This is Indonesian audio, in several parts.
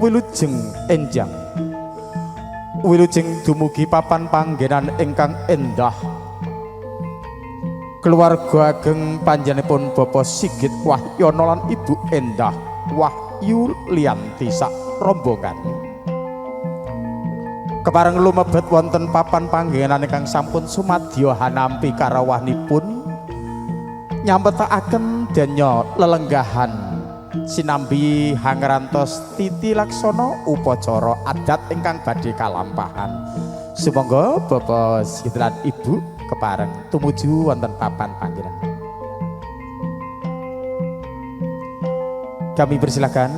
wilujeng enjang wilujeng dumugi papan panggenan ingkang endah keluarga ageng panjenenganipun Bapak Sigit Wahyono lan Ibu Endah Wahyu Lianti sak rombongan kepareng lumebet wonten papan panggenan ingkang sampun sumadya hanampi karawanipun nyambetaken denya lelenggahan sinambi hangrantos titi laksana upacara adat ingkang badhe kalampahan sumangga Bapak Sigit lan Ibu kepareng tumuju wonten papan panggenan. Kami persilakan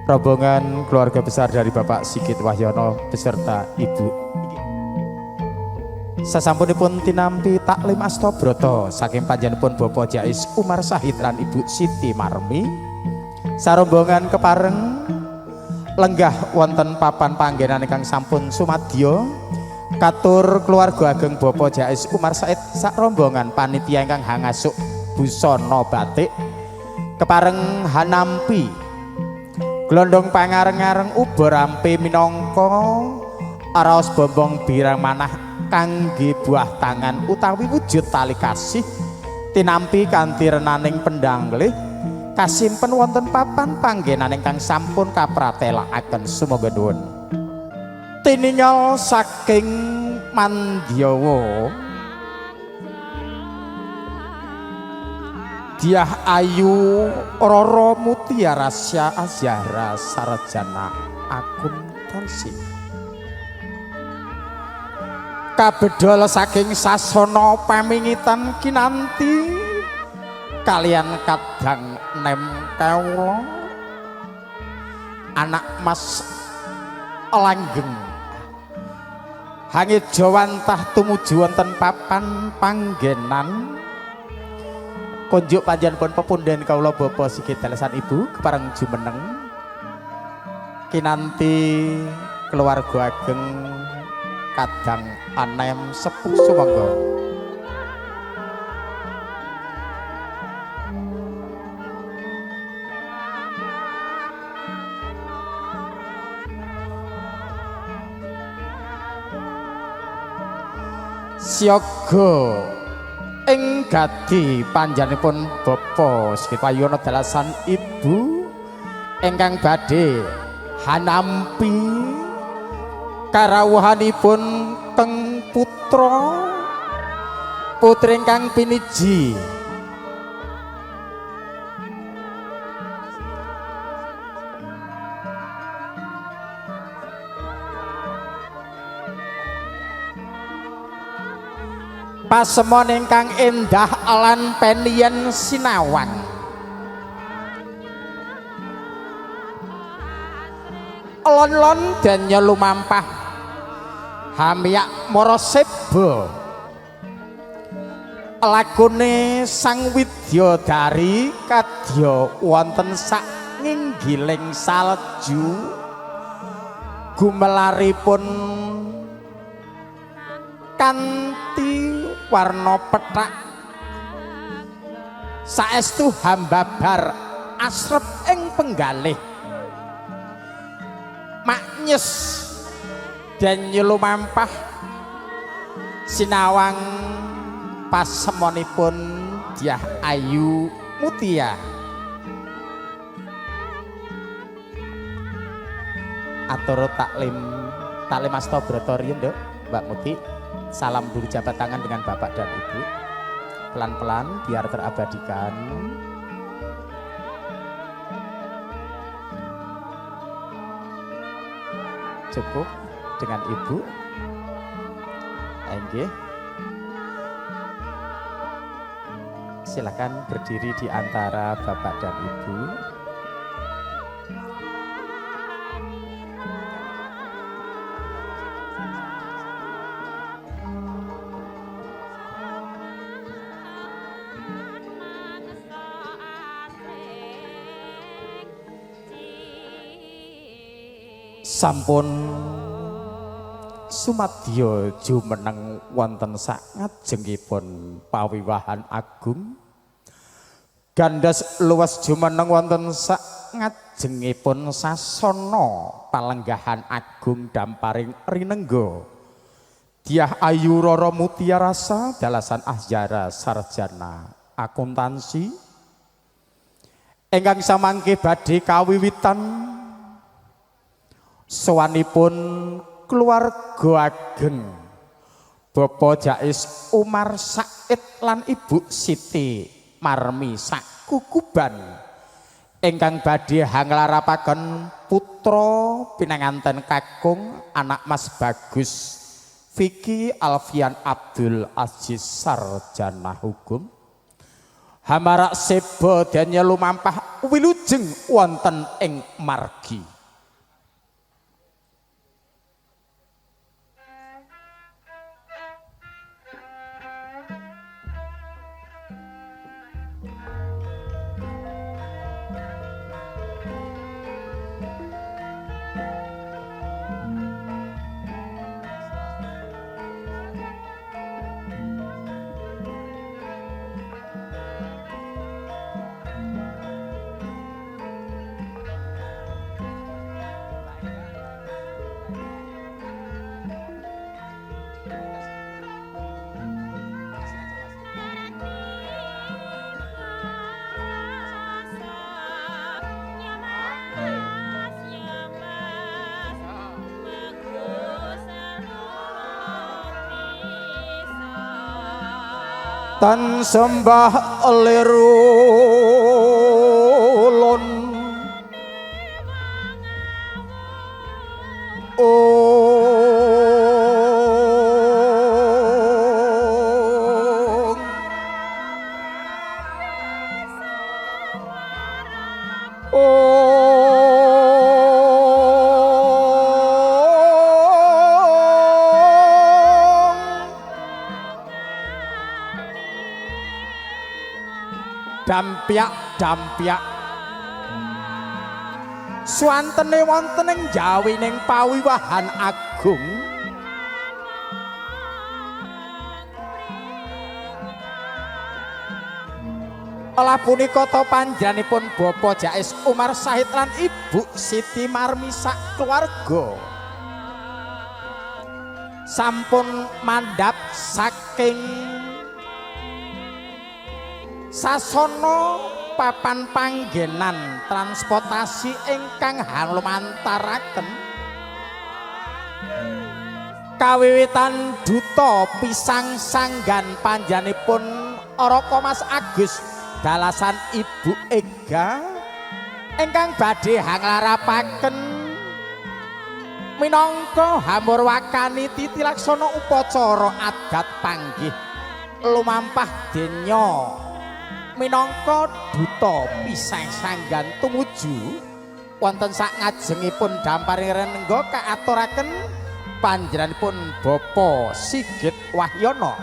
rombongan keluarga besar dari Bapak Sigit Wahyono beserta Ibu. Sasampunipun tinampi taklim Astabrata saking panjenenganipun Bapak Jais Umar Sahid lan Ibu Siti Marmi. Sarombongan kepareng lenggah wonten papan panggenan ingkang sampun sumadya katur keluarga ageng Bapak Jais Umar Said sak rombongan panitia ingkang hangasuk busana batik kepareng hanampi glondong pangareng-areng uba rampe minangka araos bombong birang manah kangge buah tangan utawi wujud tali kasih tinampi kanthi renaning pendanglih kasimpen wonten papan panggenan ingkang sampun kapratelaken sumangga nuwun tiningal saking Mandyawa Diah Ayu Roro Mutiara Rasya Azyara Sarjana Akuntansi kabedol saking sasana pamingitan kinanti kalian kadang nem kawula anak Mas langgeng hangit jawantah tumuju wonten papan panggenan konjuk panjenenganipun pepundhen kawula Bapak Sigit Dalesan Ibu kepareng jumeneng kinanti keluarga ageng kadang anem sepuh sumangga siaga ing gati panjenenganipun Bapak Sigit Wahyono Dalesan Ibu ingkang badhe hanampi karawuhanipun teng putra putri ingkang piniji pasemon ingkang endah lan penien sinawang lon-lon denya lumampah hamiyak maraseba lagune Sang Widyadari kadya wonten sak nginggiling salju gumelaripun kanthi warna pethak saestu hambabar asrep ing penggalih maknyes dan lumampah sinawang pasemonipun Diah Ayu Mutia atur taklim Astabrata riyen Nduk Mbak Muti salam dulu jabat tangan dengan Bapak dan Ibu pelan-pelan biar terabadikan cukup dengan Ibu enggih silakan berdiri di antara Bapak dan Ibu sampun sumadya jumeneng wonten sak ngajengipun pawiwahan agung gandas luwes jumeneng wonten sak ngajengipun sasana palenggahan agung damparing rinengga Dyah Ayu Rara Mutiara Rasa dalasan Ahyara Sarjana Akuntansi ingkang samangke badhe kawiwitan sowanipun keluarga ageng Bapak Jais Umar Said lan Ibu Siti Marmi sakukuban ingkang badhe hanglarapaken putra pinanganten kakung anak Mas Bagus Vicky Alfian Abdul Aziz Sarjana Hukum hamarak seba danya lumampah wilujeng wonten ing margi tan sembah lerulun dampyak swantene wonten ing jawining pawiwahan agung olah punika ta panjenenganipun Bapak Jais Umar Said lan Ibu Siti Marmi sak keluarga sampun mandhap saking sasana papan panggenan transportasi ingkang halumantaraken kawiwitan duta pisang sanggan panjenenganipun Raka Mas Agus dalasan Ibu Ega ingkang badhe hanglarapaken minangka hamurwakani titilaksana upacara adat panggih lumampah denya minangka duta pisang sanggan tumuju wonten sak ngajengipun damparing renengga kaaturaken panjenenganipun Bapak Sigit Wahyono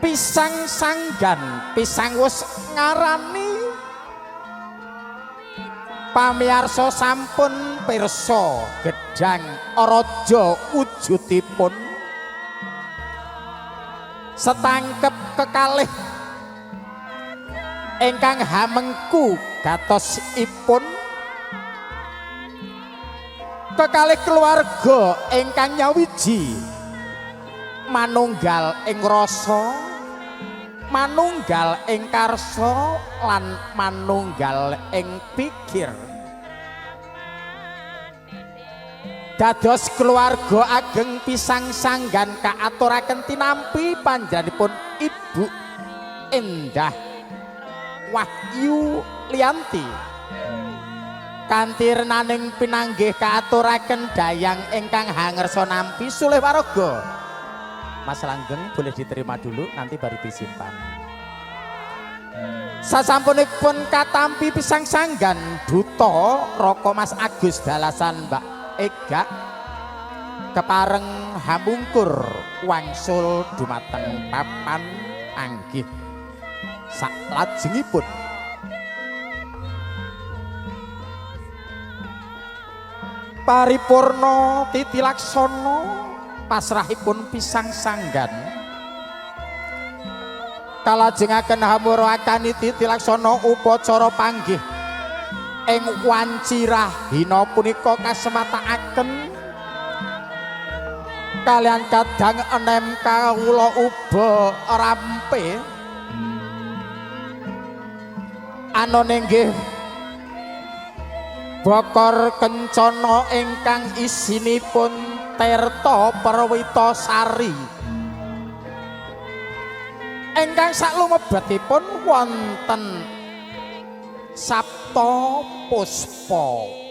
pisang sanggan pisang wis ngarani pamiarsa sampun pirsa gedhang raja wujudipun setangkep kekalih ingkang hamengku gatosipun kekalih keluarga ingkang nyawiji manunggal ing rasa manunggal ing karsa lan manunggal ing pikir dados keluarga ageng pisang sanggan kaaturaken tinampi panjenenganipun Ibu Endah Wahyu Lianti kanthi renaning pinanggih kaaturaken dayang ingkang hangersa nampi sulih paraga Mas Langgeng boleh diterima dulu nanti baru disimpan. Sasampunipun katampi pisang sanggan duta Raka Mas Agus dalasan Mbak Ega kepareng hamungkur wangsul dumateng papan anggih saklajengipun paripurna titilaksana pasrahipun pisang sanggan kalajengaken hamuraken titilaksana upacara panggih ing wanci rahina punika kasemataaken kalian kadang enem kawula uba rampe anane nggih Bokor kencana ingkang isinipun Tirta Perwitasari ingkang saklumebetipun wonten Sapta Puspa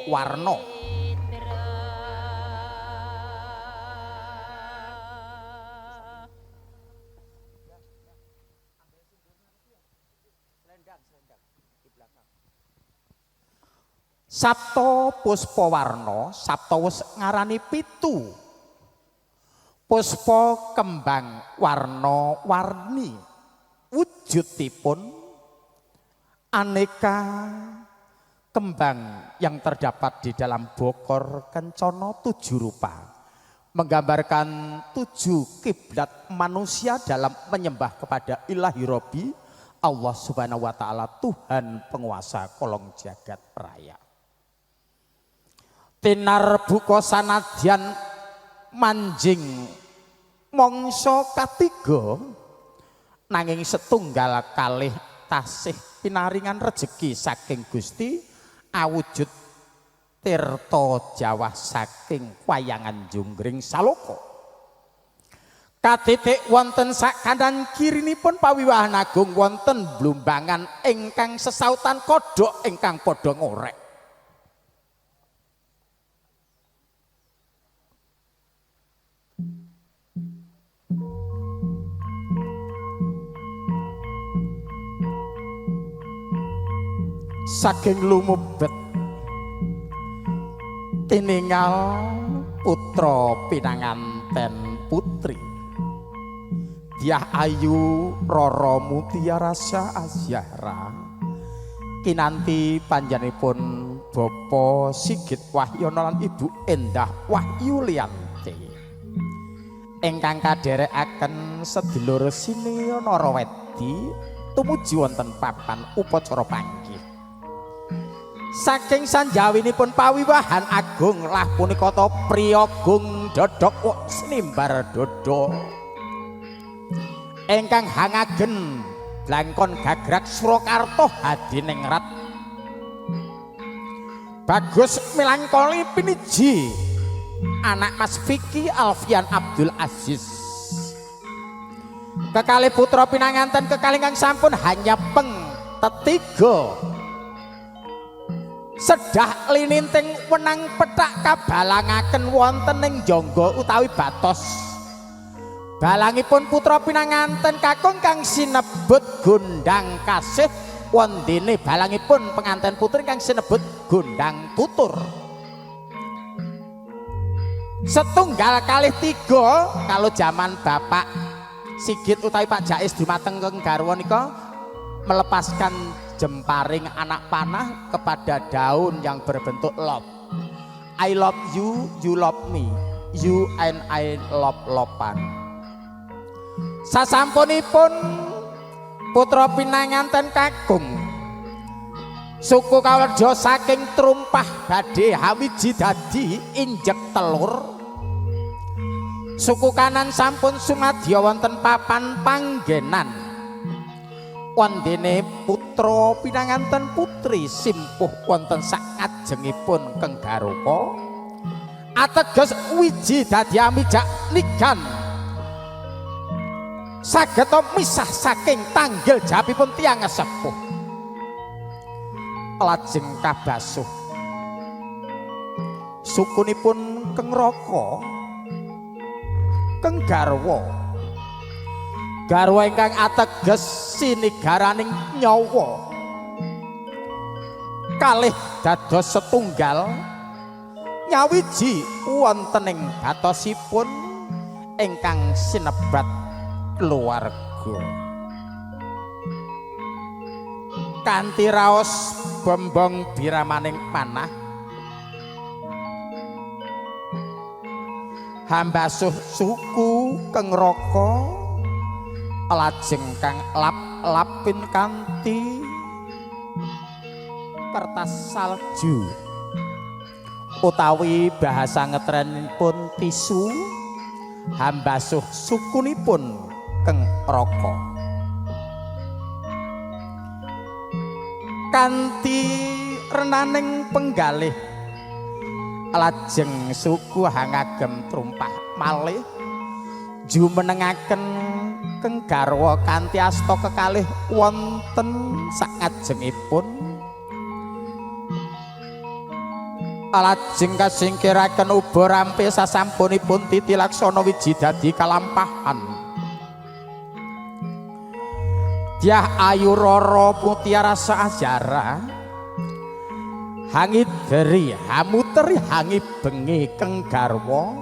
Warna Sapta Puspawarna, sapta wis ngarani pitu. Puspa kembang warna-warni. Wujudipun aneka kembang yang terdapat di dalam bokor kencana 7 rupa. Menggambarkan 7 kiblat manusia dalam menyembah kepada Ilahi Robbi Allah Subhanahu wa taala, Tuhan penguasa kolong jagat raya. Tinar buka sanadyan manjing mangsa katiga nanging setunggal kalih tasih pinaringan rejeki saking Gusti awujud tirta jawah saking Wayangan Junggring Saloka. Katitik wonten sak kanan kirinipun pawiwahan agung wonten blumbangan ingkang sesautan kodhok ingkang padha ngorek. Saking lumebet tiningal putra pinanganten putri Dyah Ayu Rara Mutiara Asyahra kinanti panjenenganipun Bapa Sigit Wahyono lan Ibu Endah Wahyulianti ingkang kaderekaken sedulur Sineya Narawedi tumuju wonten papan upacara panggih. Saking sanjawinipun pawiwahan agung lah punika ta priyagung dodok snimbar dodo ingkang hangagen blangkon gagrag Surakarta hadiningrat Bagus Milangkoli piniji anak Mas Vicky Alfian Abdul Aziz kekalih putra pinanganten kekalih kang sampun hanya peng tetiga sedah lininting wenang petak kabalangaken wonten ing jangga utawi batos balangipun putra pinanganten kakung kang sinebut Gondang Kasih wondene balangipun penganten putri kang sinebut Gondang Tutur setunggal kalih 3 kalau zaman Bapak Sigit utawi Pak Jais dumateng keng garwa nika melepaskan jemparing anak panah kepada daun yang berbentuk love. I love you, you love me. You and I love-lovan. Sasampunipun putra pinanganten kakung suku Kawerja saking trumpah badhe hawiji dadi injek telur. Suku kanan sampun sumadya wonten papan panggenan. Wondene putra pinanganten putri simpuh wonten sak kajengipun Keng Garuka ateges wiji dadi amijak nigan saged misah saking tanggil japipun tiyang sepuh lajeng kabasuh sukunipun Keng Raka Keng Garwa garwa ingkang ateges sinigaraning nyawa kalih dados setunggal nyawiji wonten ing batosipun ingkang sinebat keluarga kanthi raos bombong biramaning panah hambasuh suku keng raka lajeng kang lap-lapin kanthi kertas salju utawi bahasa ngetrenipun tisu hambasuh sukunipun keng raka kanthi renaning penggalih lajeng suku hangagem trumpah malih jumenengaken keng garwa kanthi asta kekalih wonten sakajengipun lajeng kasingkiraken uba rampe sasampunipun Titi Laksana wiji dadi kalampahan Dyah Ayu Rara Mutiara Saajara hangi deri hamuteri hangi bengi keng garwa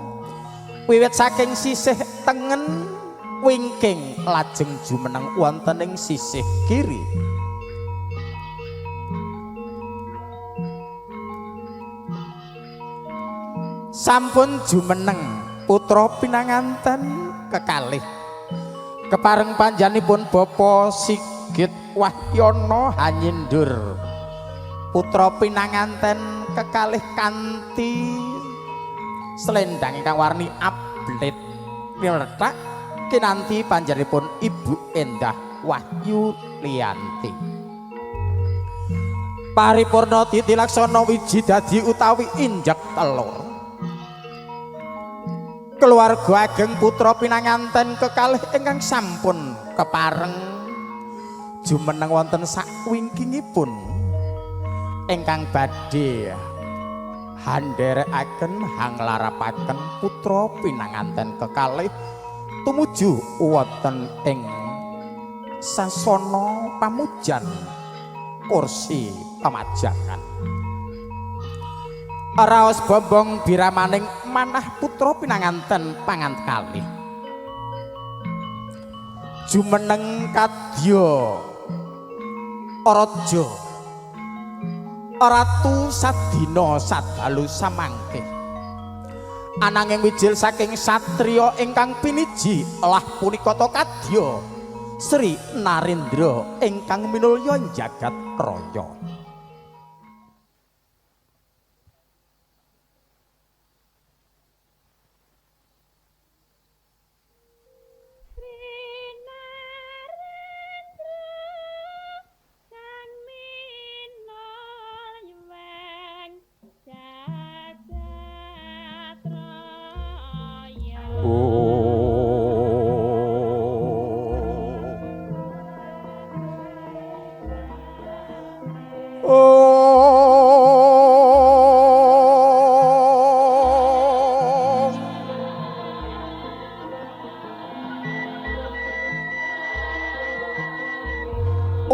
wiwit saking sisih tengen wingking lajeng jumeneng wonten ing sisih kiri sampun jumeneng putra pinanganten kekalih kepareng panjenipun Bapa Sigit Wahyono Hanyindur putra pinanganten kekalih kanthi slendhang ingkang warni ablit mlethak kinanti panjenipun Ibu Endah Wahyu Lianti paripurna Titi Laksana wiji dadi utawi injek telur keluarga ageng putra pinanganten kekalih ingkang sampun kepareng jumeneng wonten sakwingkingipun ingkang badhe handherekaken hanglarapaken putra pinanganten kekalih tumuju wonten ing sasana pamujan kursi pamajangan raos bombong biramaning manah putra pinanganten pangankalih jumeneng kadya raja ratu sadina sadalu samangke ananging wijil saking satriya ingkang piniji lah punika kadya Sri Narendra ingkang minulya jagat raya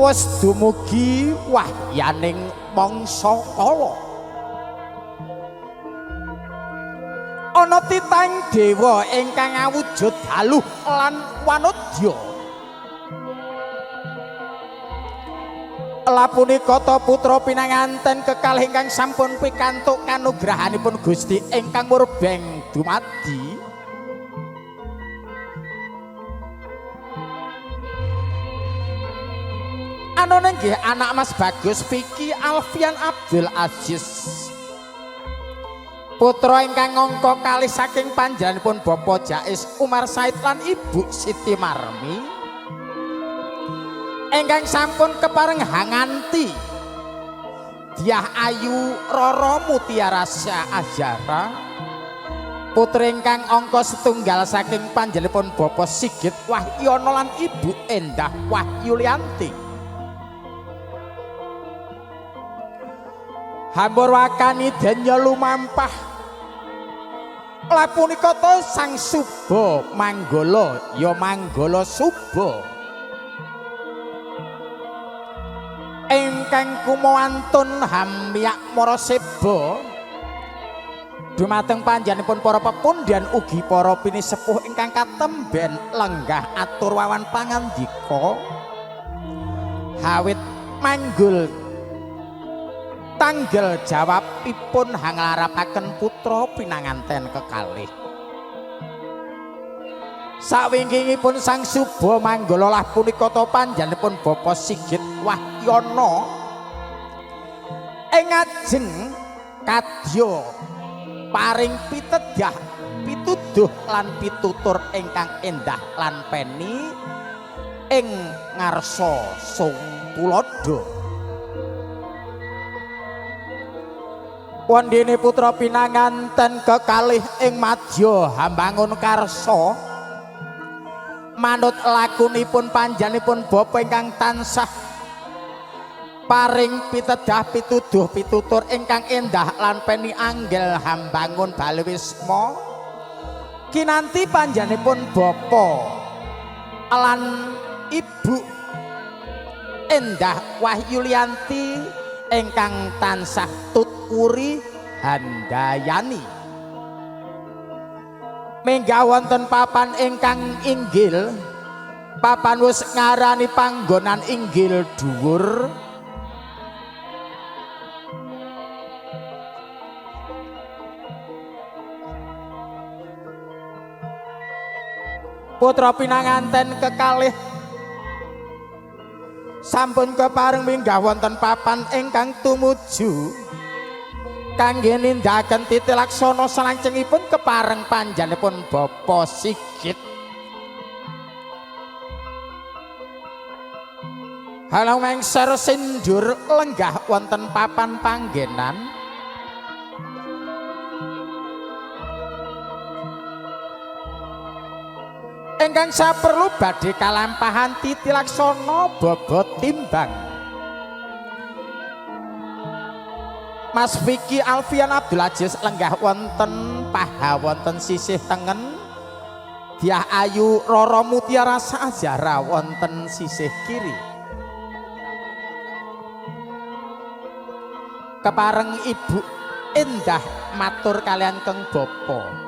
wis dumugi wahyaning mangsa kala ana titang dewa ingkang awujud haluh lan wanodya lapunika ta putra pinanganten kekalih ingkang sampun pikantuk kanugrahanipun Gusti ingkang murbeng dumadi anane nggih anak Mas Bagus Vicky Alfian Abdul Aziz putra ingkang angka kalih saking panjenenganipun Bapak Jais Umar Said lan Ibu Siti Marmi ingkang sampun kepareng hanganti Dyah Ayu Rara Mutiara Saajara putri ingkang angka setunggal saking panjenenganipun Bapak Sigit Wahyono lan Ibu Endah Wahyu Lianti hambur wakani denya lumampah lapunika ta sang suba manggala ya manggala suba ingkang kumawantun hamyak maraseba dumateng panjenenganipun para pepundhen ugi para pinisepuh ingkang katemben lenggah atur wawan pangandika hawit manggul tanggel jawabipun hanglarapaken putra pinanganten kekalih Sawingkingipun Sang Suba Manggala lah punika to panjenenganipun Bapak Sigit Wahyana ing ajeng kadya paring pitedah pituduh lan pitutur ingkang endah lan peni ing ngarsa Sung Tuladha. Wandene putra pinanganten kekalih ing madya Hambangun Karsa manut lakunipun panjenenganipun bapa ingkang tansah paring pitedah pituduh pitutur ingkang endah lan peni anggel Hambangun Balewisma kinanti panjenenganipun bapa lan ibu Endah Wahyulianti ingkang tansah tuturi handayani menggah wonten papan ingkang inggil papan wis ngarani panggonan inggil dhuwur putra pinanganten kekalih sampun kepareng minggah wonten papan ingkang tumuju kangge nindakaken titilaksana salajengipun kepareng panjenenganipun Bapak Sigit halang mengser sindur lenggah wonten papan panggenan ingkang saperlu badhe kalampahan titilaksana bobot timbang Mas Vicky Alfian Abdul Aziz lenggah wonten paha wonten sisih tengen Diah Ayu Roro Mutiara Sajara wonten sisih kiri kepareng Ibu Endah matur kalian keng bapa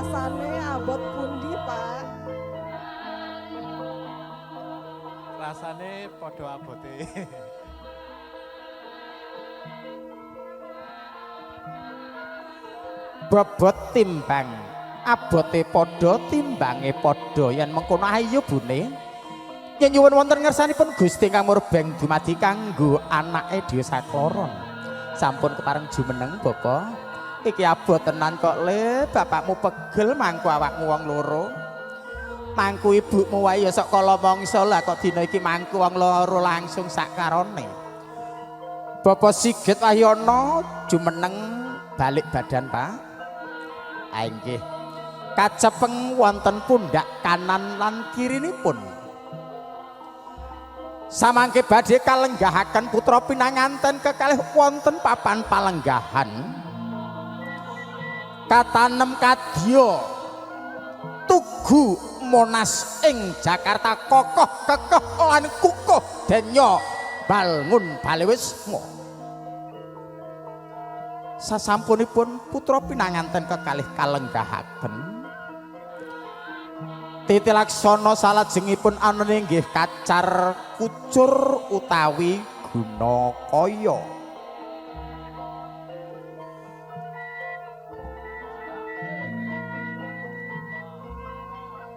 rasane abot pundi Pak? Rasane padha abote. bobot timbang abote padha timbange padha yen mengkono ayo bune yen nyuwun wonten ngersanipun Gusti Kang Murbeng dumadi kanggo anake dhewe sakloron sampun kepareng jumeneng Bapak iki abot tenan kok le bapakmu pegel mangku awakmu wong loro mangku ibumu wae ya sok kala mangsa lah kok dina iki mangku wong loro langsung sakarone Bapak Sigit Wahyana jumeneng balik badan Pak inggih kacepeng wonten pundak kanan lan kirinipun samangke badhe kalenggahaken putra pinanganten kekalih wonten papan palenggahan katanem kadya tugu Monas ing Jakarta kokoh kekeh lan kukuh denya balngun Balewisma sasampunipun putra pinanganten kekalih kalenggahaken titilaksana salajengipun anane inggih kacar kucur utawi gunakaya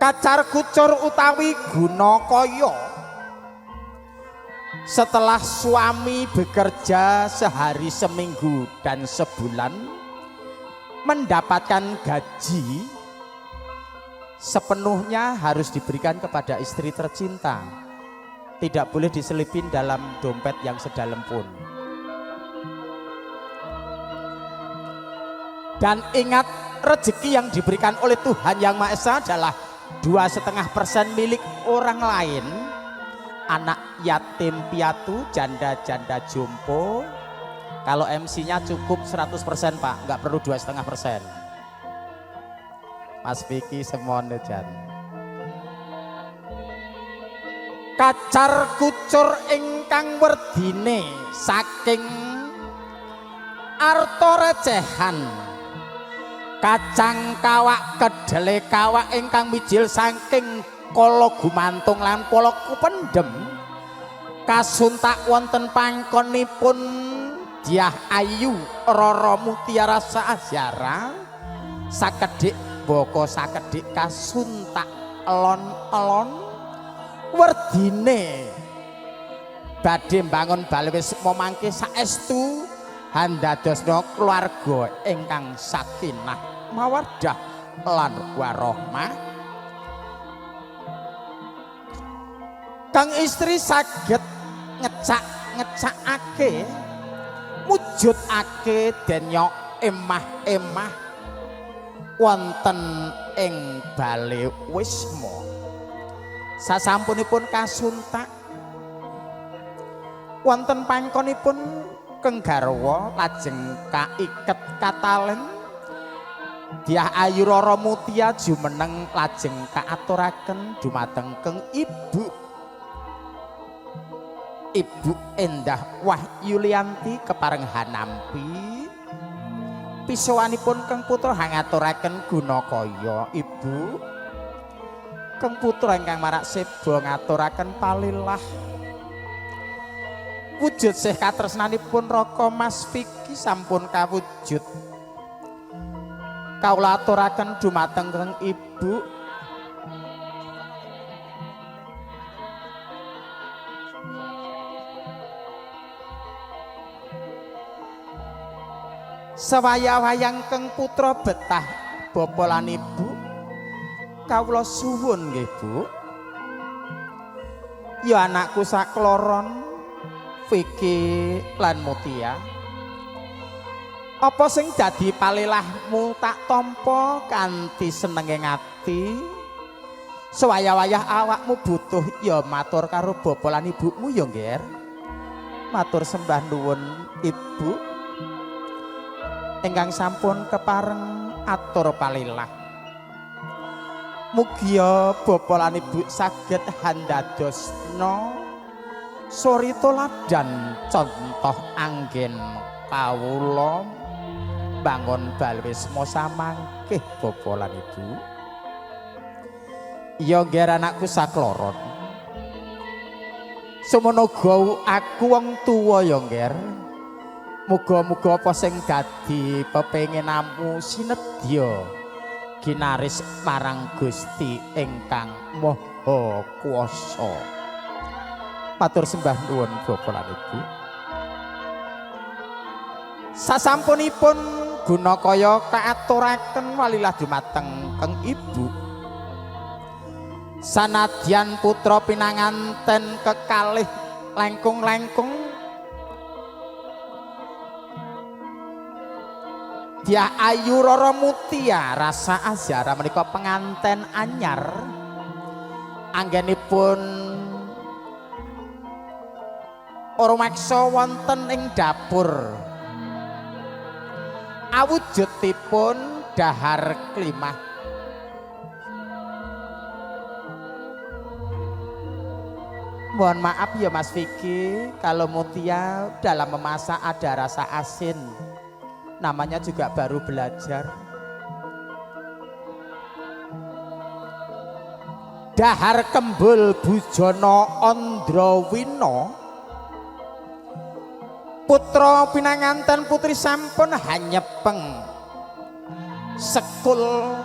kacar kucur utawi gunakaya setelah suami bekerja sehari seminggu dan sebulan mendapatkan gaji sepenuhnya harus diberikan kepada istri tercinta tidak boleh diselipin dalam dompet yang sedalam pun dan ingat rezeki yang diberikan oleh Tuhan Yang Maha Esa adalah 2,5% milik orang lain anak yatim piatu janda-janda jompo kalau MC-nya cukup 100% Pak nggak perlu 2,5% Mas Vicky semono jan kacar kucur ingkang werdine saking arta recehan kacang kawak kedele kawak ingkang mijil saking kala gumantung lan kala kupendhem kasuntak wonten pangkonipun Dyah Ayu Rara Mutiara Sahyara sakedhik boko sakedhik kasuntak elon-elon werdine badhe mbangun Balwisma mangke saestu handadosna keluarga ingkang sakinah mawaddah lan warahmah kang istri saged ngecak-ngecakake mujudake denya emah-emah wonten ing Balwisma sasampunipun kasuntak wonten pangkonipun keng garwa lajeng kaiket katalen Dyah Ayu Rara Mutia jumeneng lajeng kaaturaken dumateng keng Ibu Endah Wahyulianti kepareng hanampi pisowanipun keng putra ngaturaken gunakaya Ibu keng putra ingkang marak seba ngaturaken palilah wujud sih katresnanipun Raka Mas Vicky sampun kawujud kawula aturaken dumateng keng Ibu sewaya-wayang keng putra betah bapa lan ibu kawula suwun nggih Bu ya anakku sakloron Vicky lan Mutia apa sing dadi palilahmu tak tampa kanthi senenge ngati sewaya-wayah awakmu butuh ya matur karo bapa lan ibumu ya nggih matur sembah nuwun Ibu ingkang sampun kepareng atur palilah mugi bapa lan ibu saged handadosna suri toladan contoh anggen kawula bangun Balwisma samangkih bapa lan ibu ya nggih anakku sakloron semono aku wong tuwa ya nggih muga-muga apa sing dadi pepenginanmu sinedya ginaris marang Gusti ingkang Maha Kuwasa. Matur sembah nuwun Bapak lan Ibu. Sasampunipun gunakaya kaaturaken walilah dumateng keng Ibu. Sanadyan putra pinanganten kekalih langkung-langkung Dyah Ayu Rara Mutiara Sahyara menika penganten anyar anggenipun rumeksa wonten ing dapur awujudipun dahar klimah mohon maaf ya Mas Vicky kalau Mutia dalam memasak ada rasa asin namanya juga baru belajar. Dahar kembul Bujono Andrawina putra pinanganten putri sampun hanyepeng sekul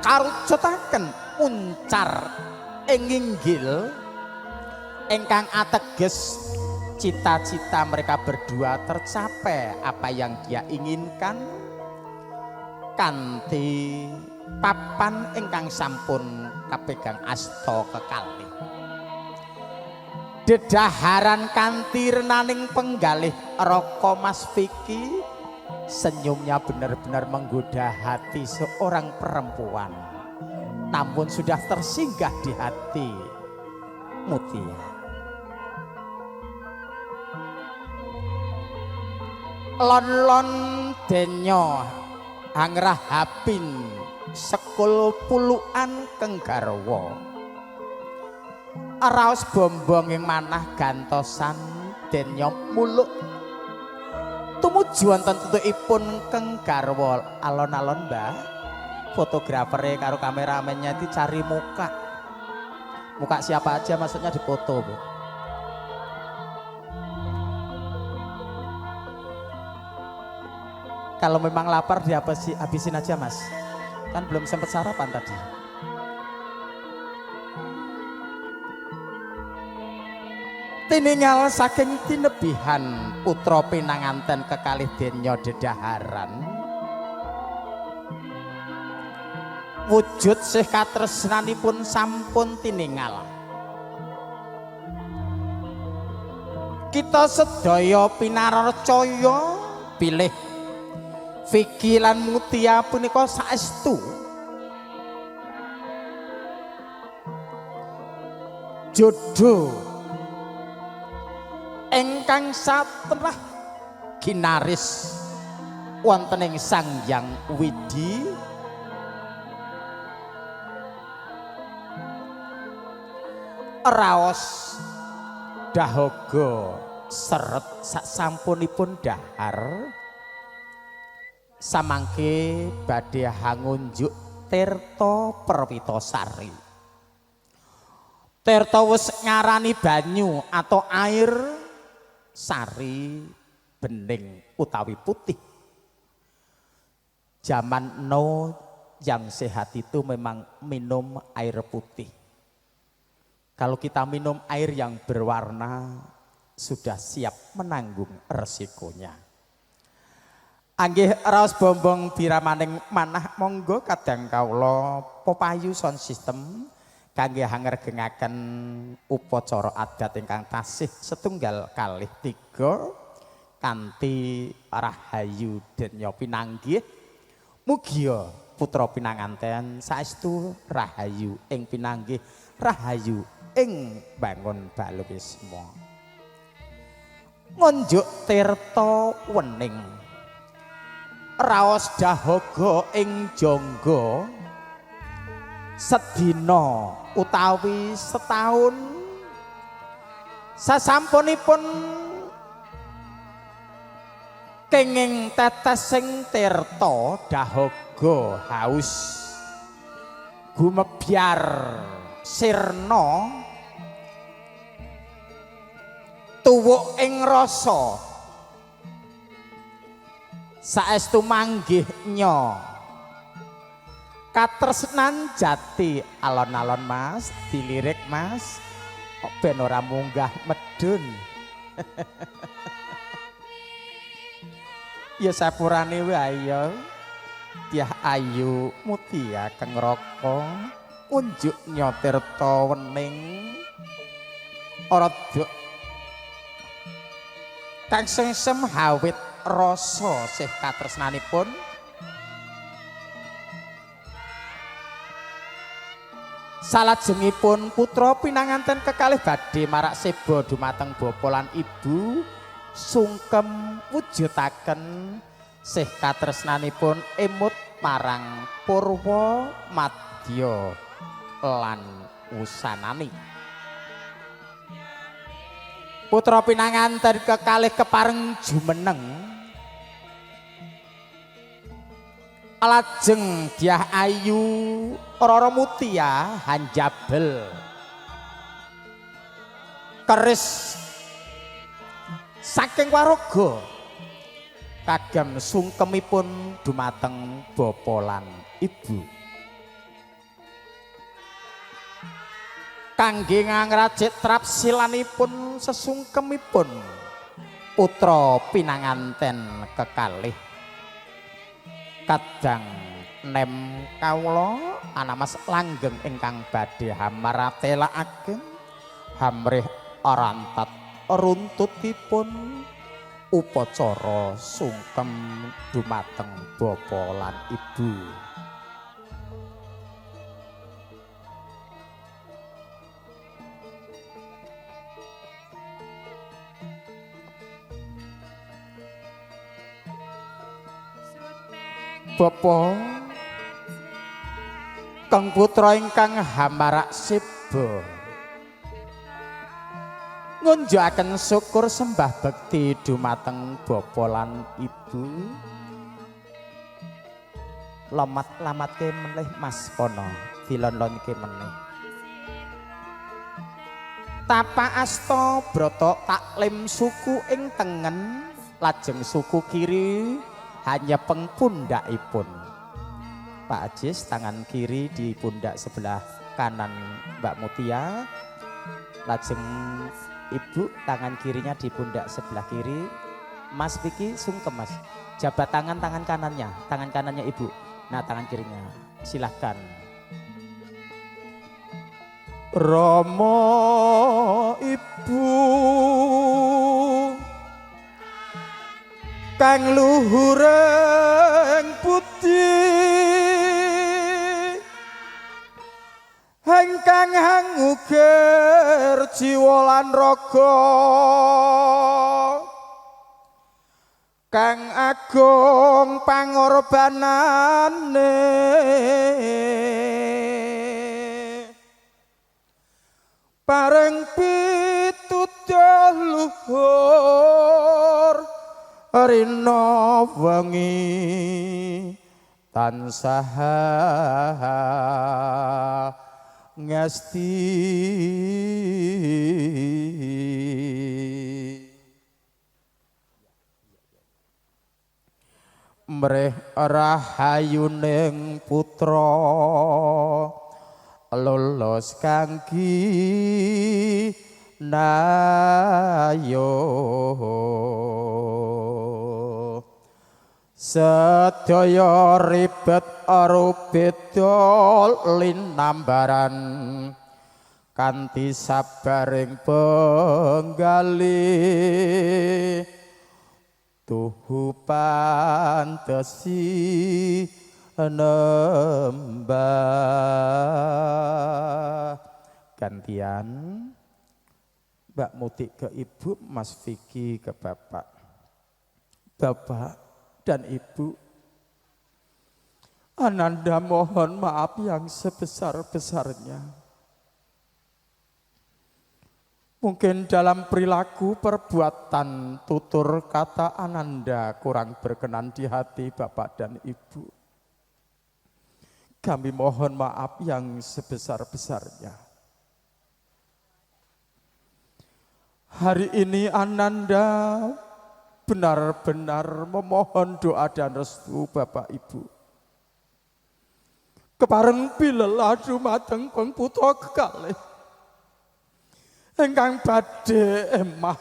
karucutaken uncar ing inggil ingkang ateges cita-cita mereka berdua tercapai apa yang dia inginkan kanthi papan ingkang sampun kapegang asta kekalih dedaharan kanthi renaning penggalih Raka Mas Vicky senyumnya benar-benar menggoda hati seorang perempuan namun sudah tersinggah di hati Mutia. Lon-lon denya angrahapin sekul puluhan keng garwa raos bombong ing manah gantosan denya muluk Tumuju wonten tutukipun keng garwa alon-alon, Mbah. Fotografere karo kameramennya itu cari muka. Muka siapa aja maksudnya dipoto, Bu. Kalau memang lapar habisin aja, Mas. Kan belum sempat sarapan tadi. Tiningal saking tinebihan putra pinanganten kekalih denya dedaharan. Wujud sih katresnanipun sampun tiningal. Kita sedaya pinarcaya pilih Vicky lan Mutia punika saestu jodoh ingkang satrah ginaris wonten ing Sang Hyang Widi raos dahaga seret sasampunipun dahar samangke badhe hangunjuk Tirta Perwitasari. Tirta wis ngarani banyu atau air sari bening utawi putih. Zaman now yang sehat itu memang minum air putih. Kalau kita minum air yang berwarna sudah siap menanggung resikonya. Anggih raos bombong biramaning manah monggo kadang kawula pepayu sound system kangge hangregengaken upacara adat ingkang tasih setunggal kalih tiga kanthi rahayu denya pinanggih. Mugia putra pinanganten saestu rahayu ing pinanggih, rahayu ing bangun balukisma. Ngunjuk tirta wening raos dahaga ing jangga sedina utawi setahun sasampunipun kenging tetesing tirta dahaga haus gumebyar sirna tuwuk ing rasa saestu manggih nya katresnan jati alon-alon Mas dilirik Mas ben ora munggah medun. Ya sapurane wae ya Dyah Ayu Mutia Keng Raka unjuk nyotirta wening rada kang sengsem hawit rasa sih katresnanipun salajengipun putra pinanganten kekalih badhe marak seba dumateng bapa lan ibu sungkem wujudaken sih katresnanipun emut marang Purwa Madya lan wusanani. Putra pinanganten kekalih kepareng jumeneng lajeng Dyah Ayu Rara Mutia hanjabel keris saking waraga kagem sungkemipun dumateng bapa lan ibu kangge ngrajik trapsilanipun sesungkemipun putra pinanganten kekalih kadang nem kawula anamas langgeng ingkang badhe hamaratelakaken hamrih arantat runtutipun upacara sungkem dumateng bapa lan ibu. Bapa kang putra ingkang hamarak siba ngunjukaken syukur sembah bekti dumateng bapa lan ibu. Lamatke meneh Mas Pono, dilon-lonke meneh. Tapa asta brata taklim suku ing tengen, lajeng suku kiri hanya pengpundakipun. Pak Ajis tangan kiri di pundak sebelah kanan Mbak Mutia, lajeng Ibu tangan kirinya di pundak sebelah kiri. Mas Vicky sungkem Mas, jabat tangan kanannya Ibu, nah tangan kirinya silahkan. Rama Ibu kang luhureng putih ingkang hanguger jiwa lan raga kang agung pangorbanane pareng pituduh luhur rina wengi tansah ngesti mreh rahayuning putra lolos kanggi nayo sedaya ribet arubeda linambaran kanthi sabaring penggalih tuhu pantesi nembah. Gantian Mbak Muti ke Ibu, Mas Vicky ke Bapak. Bapak dan Ibu, Ananda mohon maaf yang sebesar-besarnya. Mungkin dalam perilaku, perbuatan, tutur kata Ananda kurang berkenan di hati Bapak dan Ibu. Kami mohon maaf yang sebesar-besarnya. Hari ini Ananda benar-benar memohon doa dan restu Bapak Ibu. Kepareng pilela dumateng pengputra kekalih ingkang badhe emah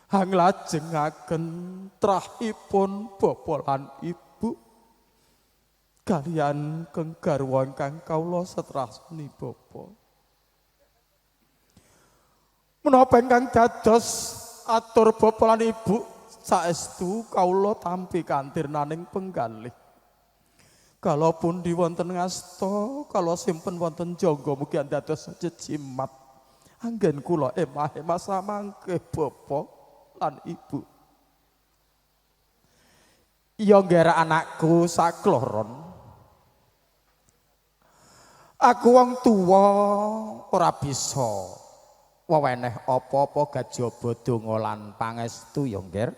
nglajengaken trahipun bapa lan ibu kaliyan keng garwa ingkang kawula setrasni bapa. Menapa ingkang dados atur bapa lan ibu saestu kawula tampi kantirnaning penggalih. Kalaupun di wonten ngasta, kalau simpen wonten jangga mugi dados jejimat. Anggen kula emah-emah samangke bapa lan ibu. Ya nggerek anakku sakloron. Aku wong tuwa ora bisa weweneh apa-apa gajaba donga lan pangestu ya ngger.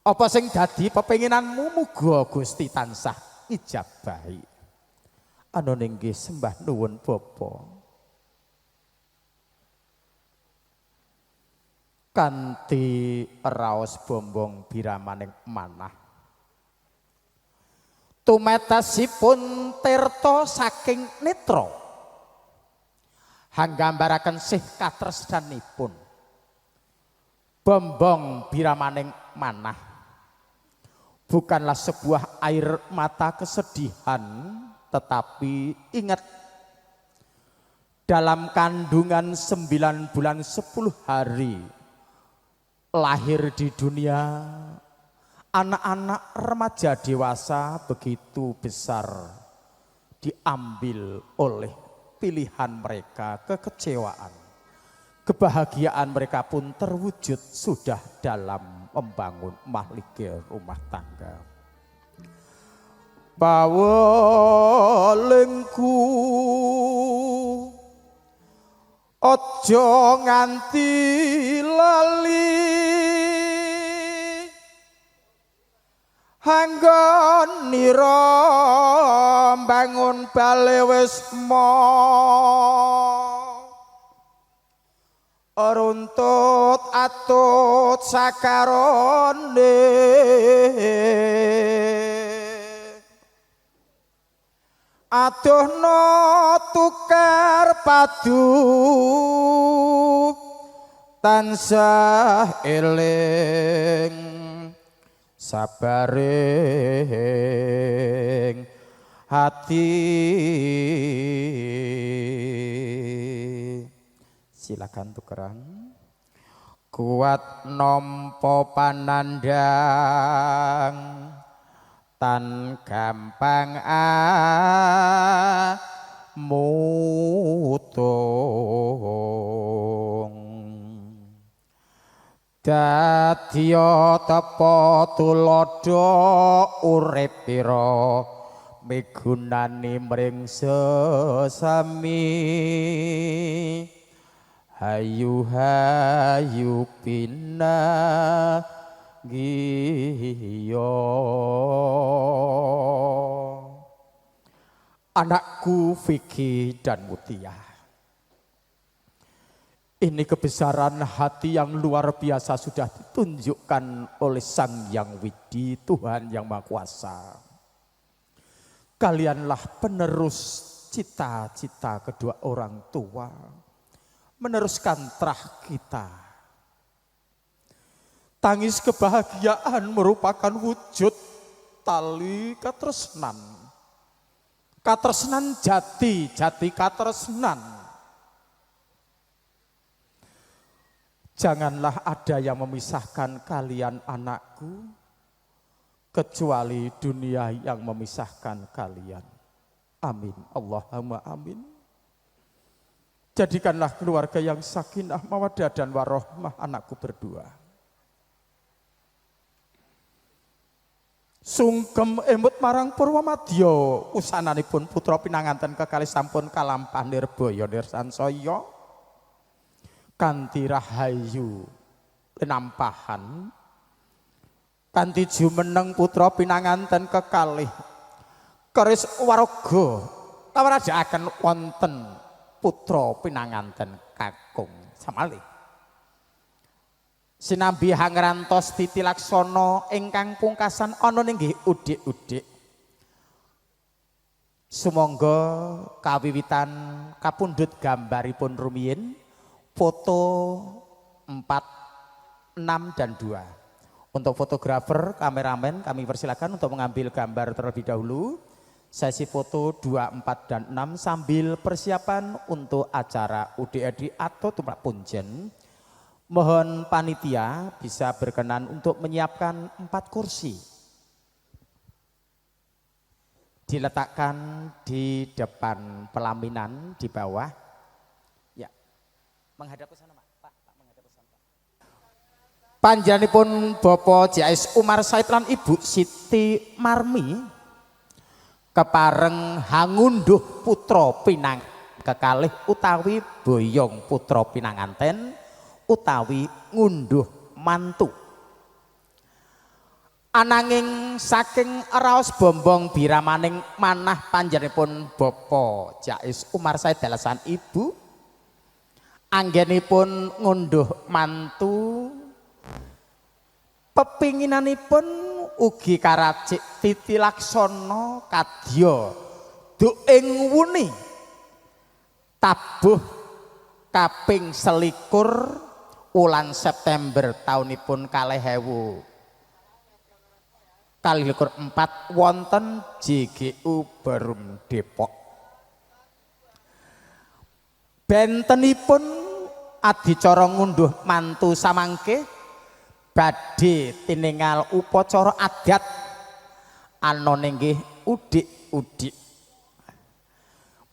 Apa sing dadi pepenginanmu muga Gusti tansah ijabahi. Anane nggih sembah nuwun Bapa. Kanthi raos bombong biramaning manah. Tumetasipun tirta saking netra. Hanggambaraken sih katresnanipun. Bombong biramaning manah bukanlah sebuah air mata kesedihan, tetapi ingat dalam kandungan 9 bulan 10 hari lahir di dunia anak-anak remaja dewasa begitu besar diambil oleh pilihan mereka, kekecewaan, kebahagiaan mereka pun terwujud sudah dalam membangun mahligai rumah tangga. Bawalengku aja nganti lali anggonira bangun bale wis runtut atut sakarone adohna tukar padu tansah eling sabaring hati. Silakan tukeran. Kuat nampa panandang tan gampang mutung dadya tepa tulodo urip pira migunani mring sesami hayu hayu pina giyo. Anakku Vicky dan Mutia, ini kebesaran hati yang luar biasa sudah ditunjukkan oleh Sang Hyang Widi, Tuhan yang Maha Kuasa. Kalianlah penerus cita-cita kedua orang tua, meneruskan terah kita. Tangis kebahagiaan merupakan wujud tali katresnan. Katresnan jati, jati katresnan. Janganlah ada yang memisahkan kalian anakku, kecuali dunia yang memisahkan kalian. Amin. Allahumma amin. Jadikanlah keluarga yang sakinah, mawaddah dan warohmah anakku berdua. Sungkem emut marang Purwamadya, usananipun putra pinanganten kekalih sampun kalampah nirbaya nirsansaya kanthi rahayu penampahan kanthi jumeneng putra pinanganten kekalih keris waraga kawarajakaken wonten putra pinanganten kakung samalih sinambi hangrantos titilaksana ingkang pungkasan ana ninggih udik-udik. Sumangga kawiwitan kapundhut gambaripun rumiyin foto 4, 6 dan 2. Untuk fotografer, kameramen kami persilakan untuk mengambil gambar terlebih dahulu. Sesi foto 2, 4 dan 6 sambil persiapan untuk acara UDRD atau tumrap punjen. Mohon panitia bisa berkenan untuk menyiapkan 4 kursi. Diletakkan di depan pelaminan di bawah. Ya, menghadap ke sana Pak. Pak menghadap ke sana Pak. Panjenenganipun Bapak Jais Umar Said lan Ibu Siti Marmi kepareng hangunduh putra pinang kekalih utawi boyong putra pinanganten utawi ngunduh mantu. Ananging saking raos bombong biramaning manah panjenenganipun Bapak Jais Umar Said dalasan Ibu anggenipun ngunduh mantu pepinginanipun ugi karacik titilaksana kadya duing wuni tabuh kaping 21 wulan September taunipun 2024 wonten JGU Berum Depok. Bentenipun adicara ngunduh mantu samangke badhe tiningal upacara adat ana ninggih udik-udik.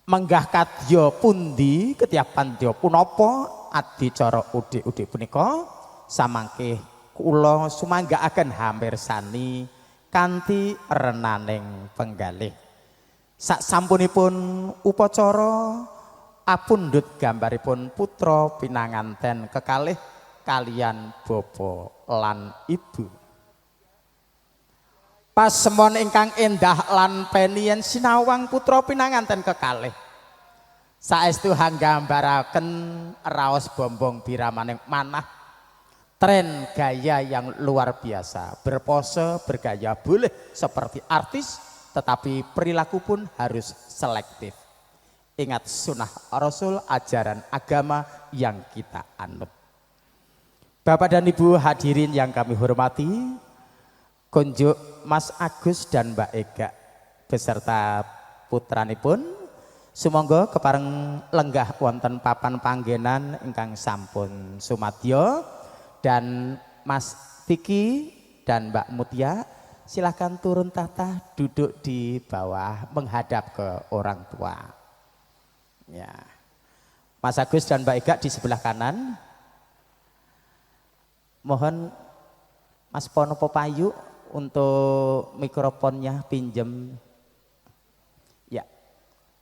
Menggah kadya pundi ketiap pandya punapa adicara udik-udik punika samangke kula sumanggaaken hamirsani kanthi renaning penggalih. Sak sampunipun upacara apundhut gambaripun putra pinanganten kekalih kalian bapa lan ibu. Pasemon ingkang endah lan penien sinawang putra pinanganten kekalih saestu hanggambaraken raos bombong biramaning manah tren gaya yang luar biasa, berpose bergaya boleh seperti artis tetapi perilaku pun harus selektif. Ingat sunnah Rasul, ajaran agama yang kita anut. Bapak dan Ibu hadirin yang kami hormati, kunjuk Mas Agus dan Mbak Ega beserta putranipun sumangga kepareng lenggah wonten papan panggenan ingkang sampun sumadyo, dan Mas Tiki dan Mbak Mutia silahkan turun tahta duduk di bawah menghadap ke orang tua. Ya. Mas Agus dan Mbak Ega di sebelah kanan. Mohon Mas Pono Popayu untuk mikrofonnya pinjem. Ya,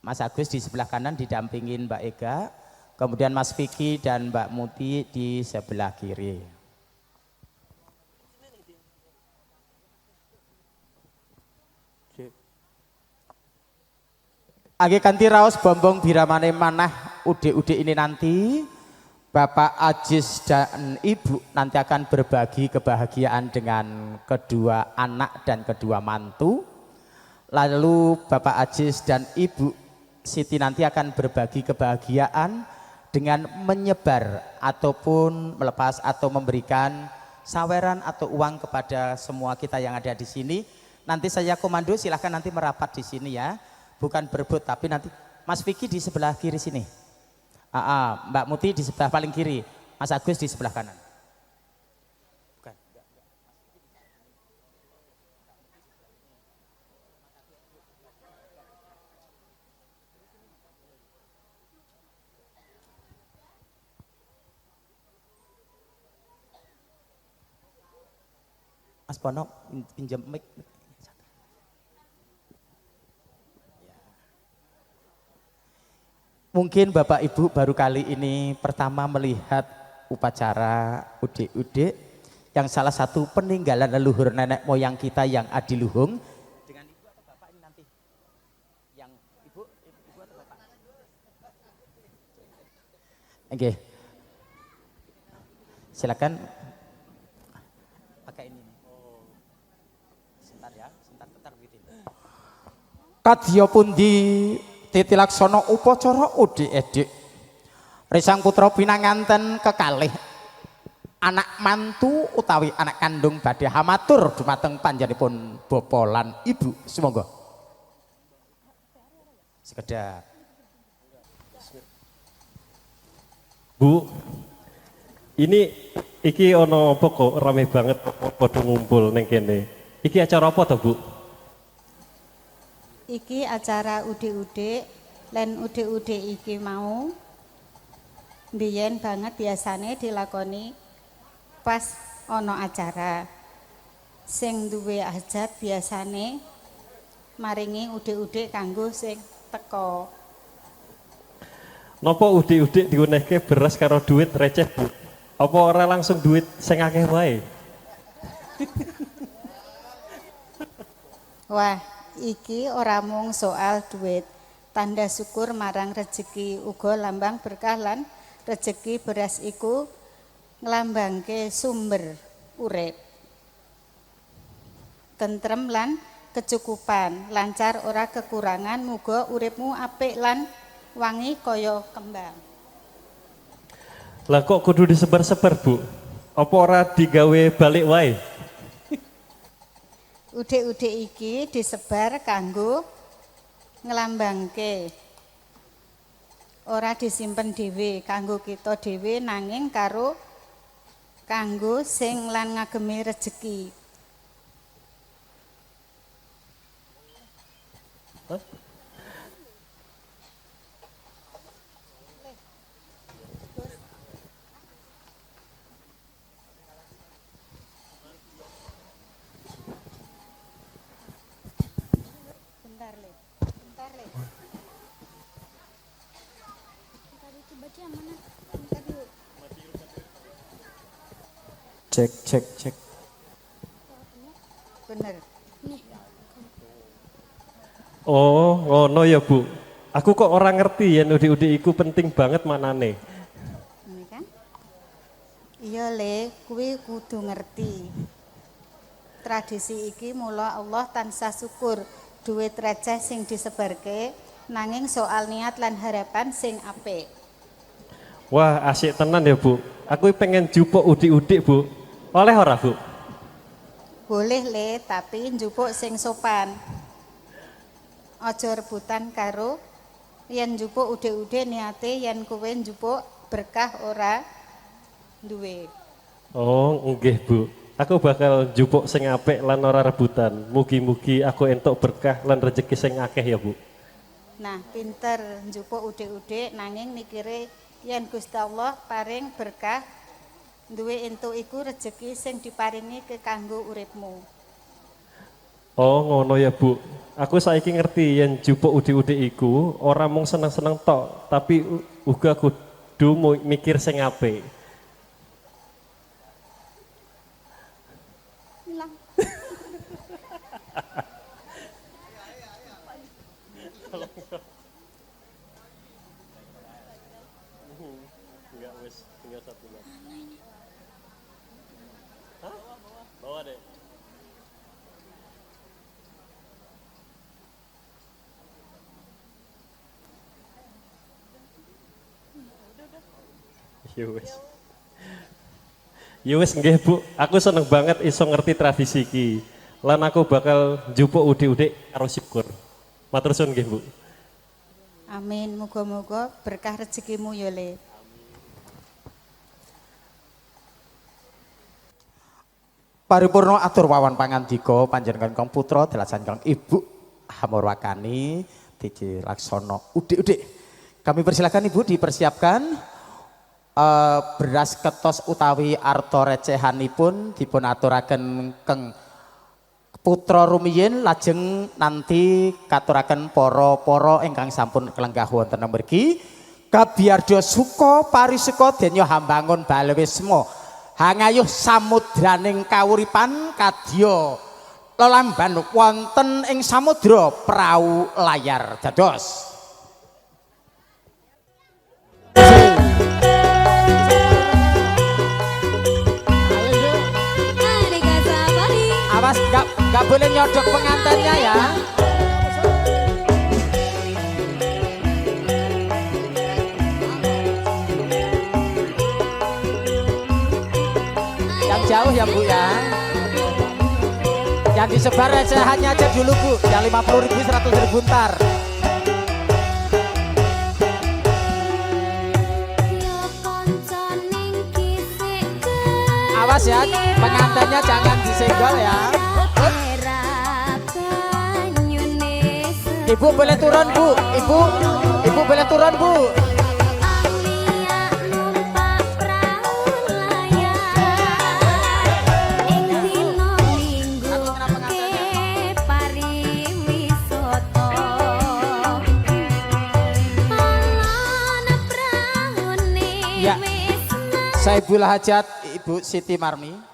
Mas Agus di sebelah kanan didampingin Mbak Ega, kemudian Mas Vicky dan Mbak Muti di sebelah kiri. Age kanthi raos bombong biramane manah udik-udik ini nanti Bapak Ajis dan Ibu nanti akan berbagi kebahagiaan dengan kedua anak dan kedua mantu. Lalu Bapak Ajis dan Ibu Siti nanti akan berbagi kebahagiaan dengan menyebar ataupun melepas atau memberikan saweran atau uang kepada semua kita yang ada di sini. Nanti saya komando, silahkan nanti merapat di sini ya. Bukan berebut tapi nanti Mas Vicky di sebelah kiri sini. Mbak Muti di sebelah paling kiri, Mas Agus di sebelah kanan. Bukan. Mas Pono pinjam mic. Mungkin Bapak Ibu baru kali ini pertama melihat upacara udik-udik yang salah satu peninggalan leluhur nenek moyang kita yang adiluhung. Dengan Ibu atau Bapak ini nanti? Yang Ibu atau Bapak? Oke. Silakan pakai ini. Sebentar ya, sebentar gitu. Kadya pundi titi laksana upacara udik-udik risang putra pinanganten kekalih anak mantu utawi anak kandung badhe hamatur dumateng panjenenganipun bapa lan ibu. Sumangga sekedap. Bu, ini iki ono apa kok rame banget padha ngumpul ning kene. Iki acara apa to, Bu? Iki acara udik-udik, lan udik-udik iki mau mbiyen banget biasane dilakoni pas ono acara. Sing duwe hajat biasane maringi udik-udik kanggo sing teko. Napa udik-udik diunehke beras karo duit receh, Bu? Apa ora langsung duit sing akeh wae? Wah, iki ora mung soal duit, tanda syukur marang rejeki uga lambang berkah lan rejeki beras iku nglambangke sumber urip. Tentrem lan kecukupan, lancar ora kekurangan, muga uripmu apik lan wangi kaya kembang. Lah kok kudu disebar-sebar, Bu? Apa ora digawe balik wae? Udik-udik iki disebar kanggo nglambangke. Ora disimpen dhewe kanggo kita dhewe nanging kanggo sing lan ngagemi rejeki. Cek cek cek. Bener. Oh, ngono ya Bu. Aku kok orang ngerti ya udik-udik iku penting banget maknane. Ini kan? Iya le, kuwi kudu ngerti. Tradisi iki mula Allah tansah syukur duwe receh sing disebarke nanging soal niat lan harapan sing apik. Wah, asik tenan ya Bu. Aku pengen jupuk udik-udik Bu. Oleh ora Bu? Boleh le, tapi njupuk sing sopan. Aja rebutan karo yen njupuk udik-udik niate yen kowe njupuk berkah ora duwe. Oh, nggih Bu. Aku bakal jupuk sing apik lan ora rebutan. Mugi-mugi aku entuk berkah lan rezeki sing akeh ya Bu. Nah, pinter njupuk udik-udik nanging mikire yen Gusti Allah paring berkah duwe entuk iku rezeki sing diparingi kanggo uripmu. Oh, ngono ya Bu. Aku saiki ngerti yen jupuk udik-udik iku ora mung seneng-seneng tok, tapi uga kudu mikir sing apik. Hilang. Enggak wis, tinggal satu lagi. Hah? Bawa deh. Ya wis nggih Bu, aku seneng banget iso ngerti tradisi iki. Lan aku bakal njupuk udik-udik karo syukur. Matur suwun nggih Bu. Amin, muga-muga berkah rezekimu ya le. Paripurna atur wawan pangandika panjenengan Kang Putra dalasan Kang Ibu Hamurwakani Tiji Laksono udik-udik. Kami persilakan Ibu dipersiapkan beras ketos utawi arta recehanipun dipun aturaken Kang Putra rumiyin lajeng nanti katuraken para-para ingkang sampun kelenggah wonten mriki kabiarda suka parisuka denya hambangun balewisma hangayuh samudraning kawuripan kadya lelamban wonten ing samudra prau layar dados. Awas nggak boleh nyodok pengantinnya ya. Yang jauh ya Bu ya. Yang disebar recehannya aja dulu Bu. Yang 50.000 100.000 ntar. Awas ya, pengantinnya jangan disenggol ya. Ibu boleh turun Bu, ibu boleh turun Bu. Ya, Saibul Hajat Ibu Siti Marmi.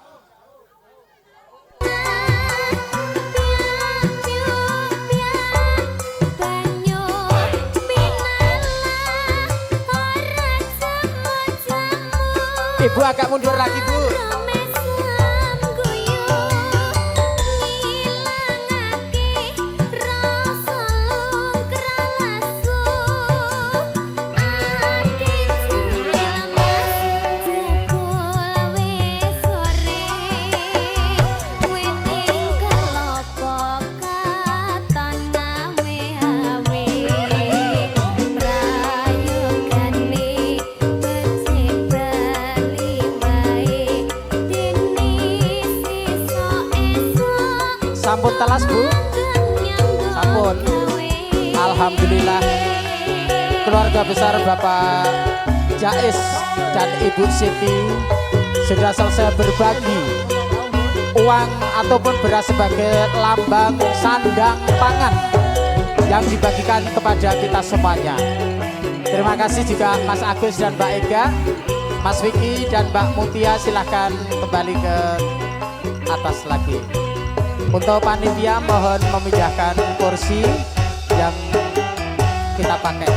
Ibu agak mundur lagi Bu. Sampun telas Bu, sampun. Alhamdulillah keluarga besar Bapak Jais dan Ibu Siti sudah selesai berbagi uang ataupun beras sebagai lambang sandang pangan yang dibagikan kepada kita semuanya. Terima kasih juga Mas Agus dan Mbak Ega, Mas Vicky dan Mbak Mutia, silahkan kembali ke atas lagi. Untuk panitia mohon memindahkan kursi yang kita pakai.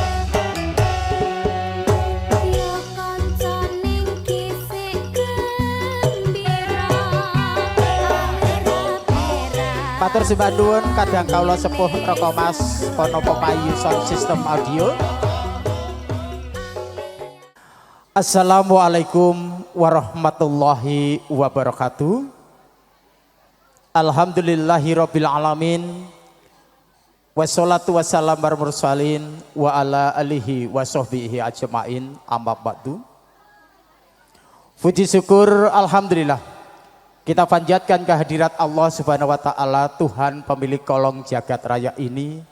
Matur sembah nuwun kadang kawula sepuh Roko Mas Ponopo Payu Sound System Audio. Assalamualaikum warahmatullahi wabarakatuh. Alhamdulillahirabbil alamin. Wassalatu wassalamu ala mursalin wa ala alihi wa sahbihi ajmain, amma ba'du. Puji syukur alhamdulillah kita panjatkan kehadirat Allah Subhanahu wa taala, Tuhan pemilik kolong jagat raya ini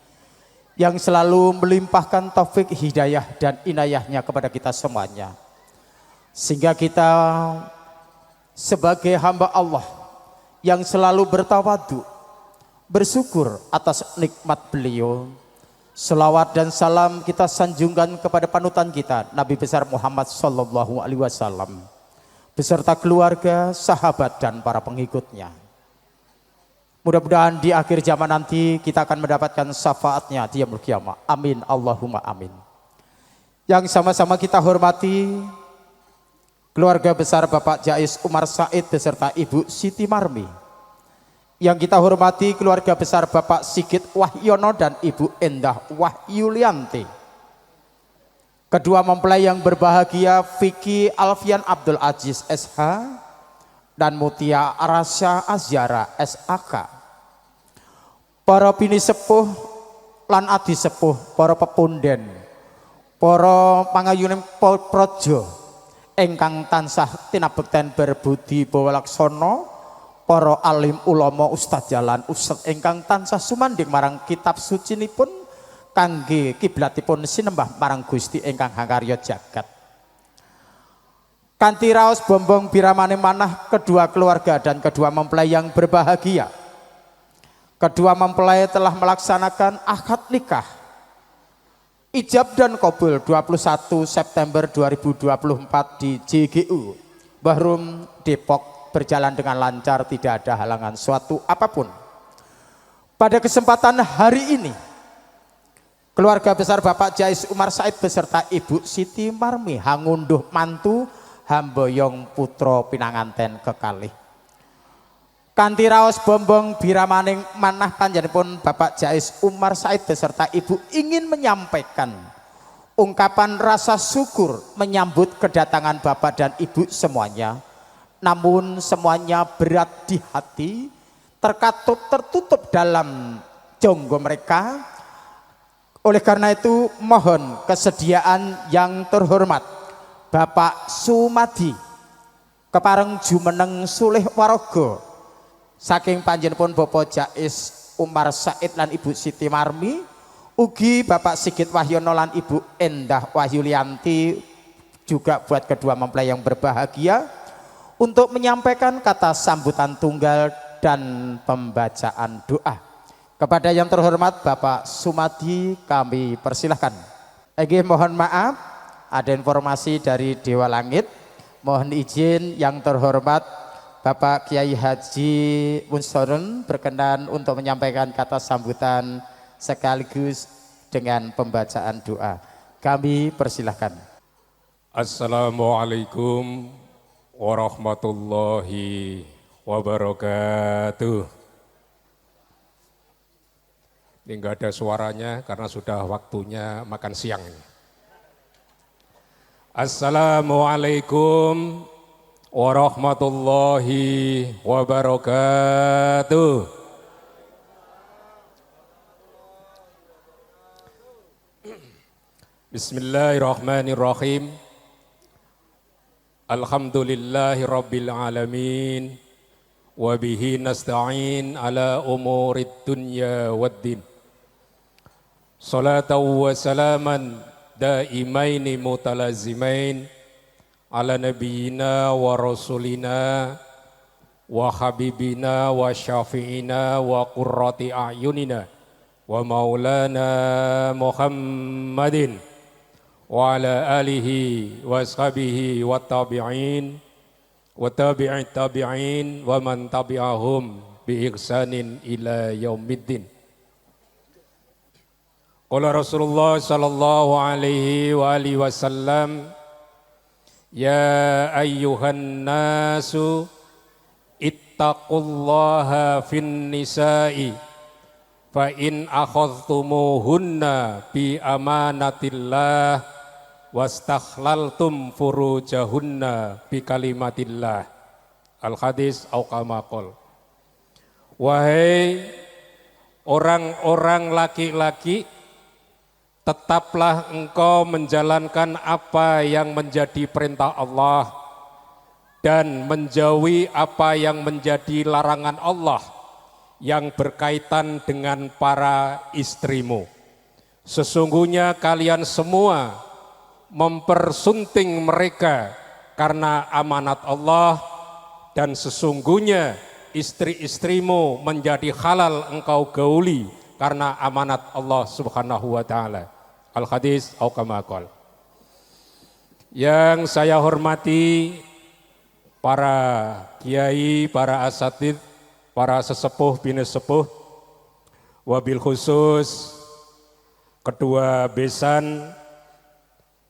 yang selalu melimpahkan taufik, hidayah dan inayahnya kepada kita semuanya. Sehingga kita sebagai hamba Allah yang selalu bertawadu, bersyukur atas nikmat beliau. Selawat dan salam kita sanjungkan kepada panutan kita Nabi besar Muhammad sallallahu alaihi wasallam beserta keluarga, sahabat dan para pengikutnya. Mudah-mudahan di akhir zaman nanti kita akan mendapatkan syafaatnya di yaumul qiyamah. Amin Allahumma amin. Yang sama-sama kita hormati keluarga besar Bapak Jais Umar Said beserta Ibu Siti Marmi. Yang kita hormati keluarga besar Bapak Sigit Wahyono dan Ibu Endah Wahyulianti. Kedua mempelai yang berbahagia Vicky Alfian Abdul Aziz SH dan Mutia Arasya Azyara SAK. Para bini sepuh lan adi sepuh, para pepunden, para pangayuning projo ingkang tansah tinabekten berbudi bawalaksana, para alim ulama ustadz jalan ustadz ingkang tansah sumanding marang kitab sucinipun kangge kiblatipun sinembah marang Gusti ingkang hakarya jagat. Kanthi raos bombong biramane manah kedua keluarga dan kedua mempelai yang berbahagia. Kedua mempelai telah melaksanakan akad nikah ijab dan kabul 21 September 2024 di JGU Bahrum Depok, berjalan dengan lancar, tidak ada halangan suatu apapun. Pada kesempatan hari ini keluarga besar Bapak Jais Umar Said beserta Ibu Siti Marmi hangunduh mantu hamboyong putra pinanganten kekalih. Kanthi raos bombong biramaning manah panjenenganipun Bapak Jais Umar Said beserta Ibu ingin menyampaikan ungkapan rasa syukur menyambut kedatangan Bapak dan Ibu semuanya. Namun semuanya berat di hati, tertutup dalam jonggo mereka. Oleh karena itu mohon kesediaan yang terhormat Bapak Sumadi kepareng jumeneng sulih waraga saking panjenenganipun Bapak Jais Umar Said lan Ibu Siti Marmi, ugi Bapak Sigit Wahyono lan Ibu Endah Wahyulianti, juga buat kedua mempelai yang berbahagia untuk menyampaikan kata sambutan tunggal dan pembacaan doa. Kepada yang terhormat Bapak Sumadi kami persilahkan. Mohon maaf ada informasi dari Dewa Langit. Mohon izin yang terhormat Bapak Kiai Haji Munsorun berkenan untuk menyampaikan kata sambutan sekaligus dengan pembacaan doa. Kami persilahkan. Assalamualaikum warahmatullahi wabarakatuh. Ini enggak ada suaranya karena sudah waktunya makan siang. Assalamualaikum warahmatullahi wabarakatuh. Bismillahirrahmanirrahim. Alhamdulillahi rabbil alamin. Wabihi nasta'in ala umurid dunya waddin. Salatan wa salaman daimaini mutalazimain ala nabiyyina wa rasulina wa habibina wa syafi'ina wa qurrati a'yunina wa maulana Muhammadin wa ala alihi wa ashabihi wa tabi'in wa tabi'it tabi'in wa man tabi'ahum bi ihsanin ila yaumiddin. Qala Rasulullah sallallahu alaihi wa alihi wasallam, ya ayyuhan nasu ittaqullaha fin nisa'i fa in akhadhtumuhunna bi amanatillah wastakhlaltum furujahunna bi kalimatillah. Al-hadis au kama qol. Wahai orang-orang laki-laki, tetaplah engkau menjalankan apa yang menjadi perintah Allah dan menjauhi apa yang menjadi larangan Allah yang berkaitan dengan para istrimu. Sesungguhnya kalian semua mempersunting mereka karena amanat Allah, dan sesungguhnya istri-istrimu menjadi halal engkau gauli karena amanat Allah Subhanahu wa taala. Al-hadis au kama qol. Yang saya hormati para kiai, para asatidz, para sesepuh bini sepuh, wabil khusus Ketua Besan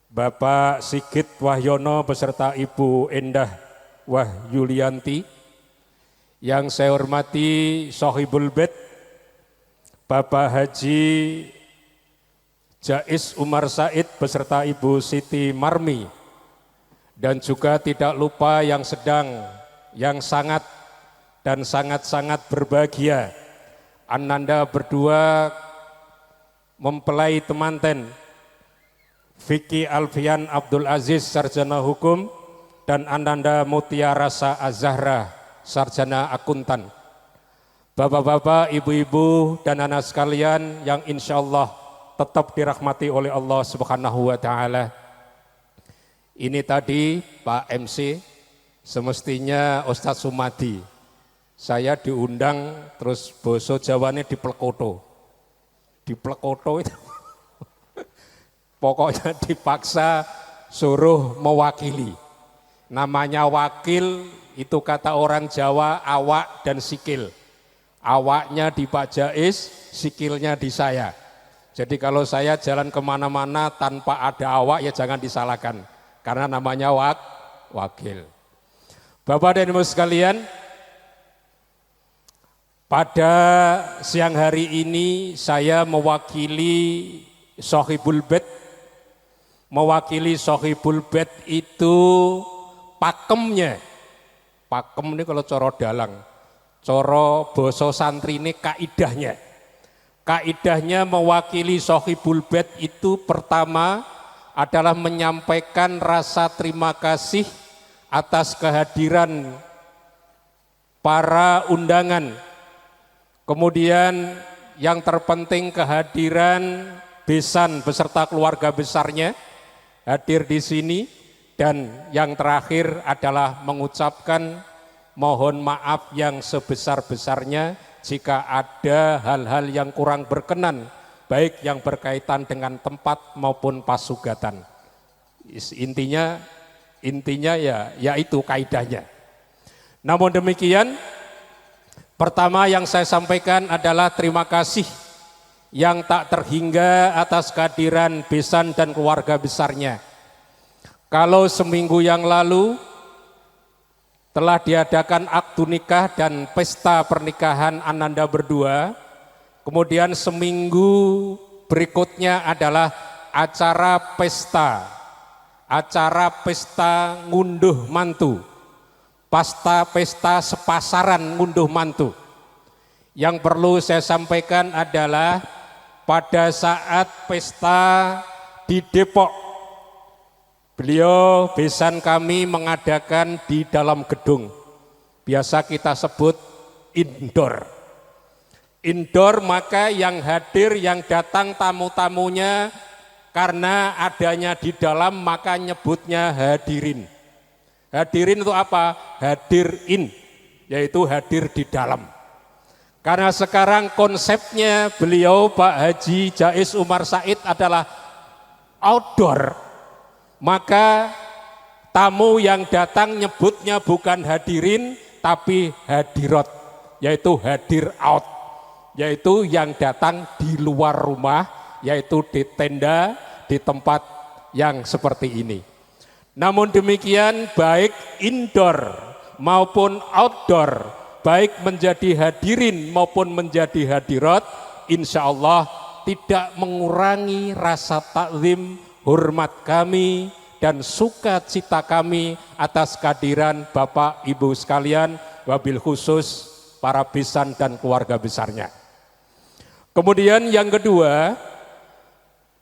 Bapak Sigit Wahyono beserta Ibu Endah Wahyulianti. Yang saya hormati Sohibul Bait Bapak Haji Jais Umar Said beserta Ibu Siti Marmi, dan juga tidak lupa yang sangat dan sangat-sangat berbahagia Ananda berdua mempelai temanten Vicky Alfian Abdul Aziz Sarjana Hukum dan Ananda Mutia Rasa Azahra Sarjana Akuntan. Bapak-bapak, ibu-ibu dan anak sekalian yang insya Allah tetap dirahmati oleh Allah Subhanahu wa taala. Ini tadi Pak MC, semestinya Ustadz Sumadi. Saya diundang terus boso Jawane diplekoto. Diplekoto itu pokoknya dipaksa suruh mewakili. Namanya wakil itu kata orang Jawa awak dan sikil. Awaknya di Pak Jais, sikilnya di saya. Jadi kalau saya jalan kemana-mana tanpa ada awak ya jangan disalahkan. Karena namanya wakil. Bapak dan Ibu sekalian, pada siang hari ini saya mewakili Sohibul Bait. Mewakili Sohibul Bait itu pakemnya. Pakem ini kalau coro dalang. Coro boso santri ini kaidahnya. Kaidahnya mewakili Sohibul Bait itu pertama adalah menyampaikan rasa terima kasih atas kehadiran para undangan. Kemudian yang terpenting kehadiran Besan beserta keluarga besarnya hadir di sini, dan yang terakhir adalah mengucapkan mohon maaf yang sebesar-besarnya jika ada hal-hal yang kurang berkenan, baik yang berkaitan dengan tempat maupun pasugatan. Intinya ya itu kaidahnya. Namun demikian, pertama yang saya sampaikan adalah terima kasih yang tak terhingga atas kehadiran Besan dan keluarga besarnya. Kalau seminggu yang lalu telah diadakan akad nikah dan pesta pernikahan Ananda berdua, kemudian seminggu berikutnya adalah acara pesta ngunduh mantu, pesta sepasaran ngunduh mantu. Yang perlu saya sampaikan adalah pada saat pesta di Depok, beliau Besan kami mengadakan di dalam gedung, biasa kita sebut indoor. Indoor, maka yang hadir, yang datang tamu-tamunya karena adanya di dalam maka nyebutnya hadirin. Hadirin itu apa? Hadirin, yaitu hadir di dalam. Karena sekarang konsepnya beliau Pak Haji Jais Umar Said adalah outdoor. maka tamu yang datang nyebutnya bukan hadirin tapi hadirat, yaitu hadir out, yaitu yang datang di luar rumah, yaitu di tenda, di tempat yang seperti ini. Namun demikian baik indoor maupun outdoor, baik menjadi hadirin maupun menjadi hadirat, insya Allah tidak mengurangi rasa takzim, hormat kami dan sukacita kami atas kehadiran Bapak Ibu sekalian, wabil khusus para besan dan keluarga besarnya. Kemudian yang kedua,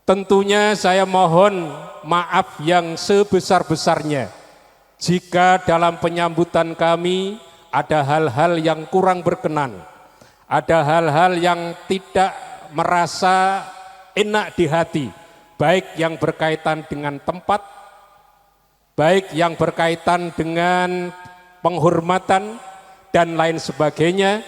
tentunya saya mohon maaf yang sebesar-besarnya jika dalam penyambutan kami ada hal-hal yang kurang berkenan, ada hal-hal yang tidak merasa enak di hati, baik yang berkaitan dengan tempat, baik yang berkaitan dengan penghormatan dan lain sebagainya.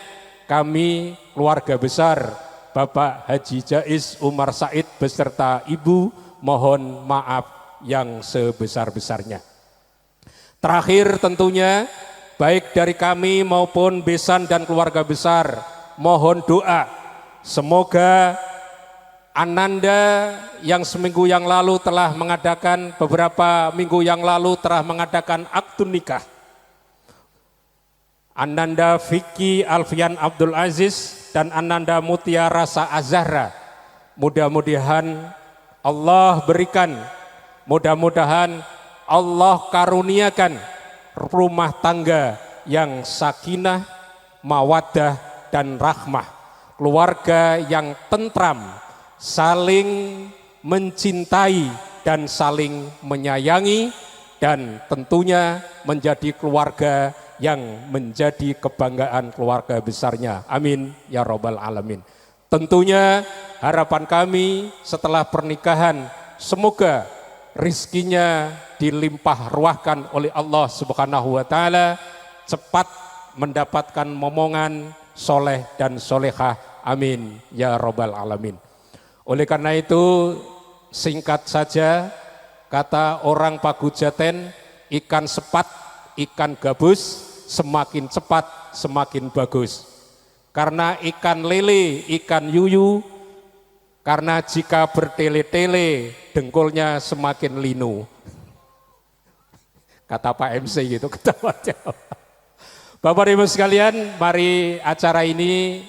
Kami keluarga besar Bapak Haji Jais Umar Said beserta Ibu mohon maaf yang sebesar-besarnya. Terakhir tentunya baik dari kami maupun besan dan keluarga besar mohon doa semoga Ananda yang seminggu yang lalu telah mengadakan, beberapa minggu yang lalu telah mengadakan akad nikah, Ananda Vicky Alfian Abdul Aziz dan Ananda Mutia Rasa Azahra, mudah-mudahan Allah berikan, mudah-mudahan Allah karuniakan rumah tangga yang sakinah, mawaddah dan rahmah, keluarga yang tentram, saling mencintai dan saling menyayangi, dan tentunya menjadi keluarga yang menjadi kebanggaan keluarga besarnya. Amin ya robbal alamin. Tentunya harapan kami setelah pernikahan semoga rizkinya dilimpah ruahkan oleh Allah Subhanahu wa taala, cepat mendapatkan momongan soleh dan solehah. Amin ya robbal alamin. Oleh karena itu singkat saja kata orang Pagujaten, ikan sepat, ikan gabus, semakin cepat semakin bagus. Karena ikan lele, ikan yuyu, karena jika bertele-tele dengkulnya semakin linu. Kata Pak MC gitu, ketawa jawab. Bapak Ibu sekalian, mari acara ini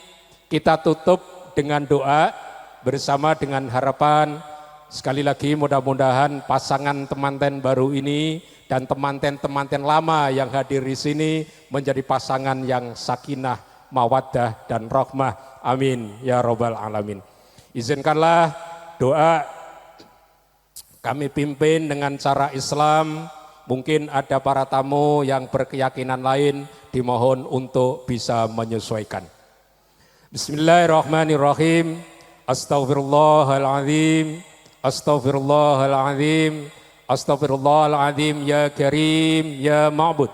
kita tutup dengan doa bersama dengan harapan sekali lagi mudah-mudahan pasangan temanten baru ini dan temanten-temanten lama yang hadir di sini menjadi pasangan yang sakinah, mawaddah dan rahmah. Amin ya robbal alamin. Izinkanlah doa kami pimpin dengan cara Islam. Mungkin ada para tamu yang berkeyakinan lain, dimohon untuk bisa menyesuaikan. Bismillahirrahmanirrahim. Astaghfirullahaladzim, astaghfirullahaladzim, astaghfirullahaladzim ya karim ya ma'bud.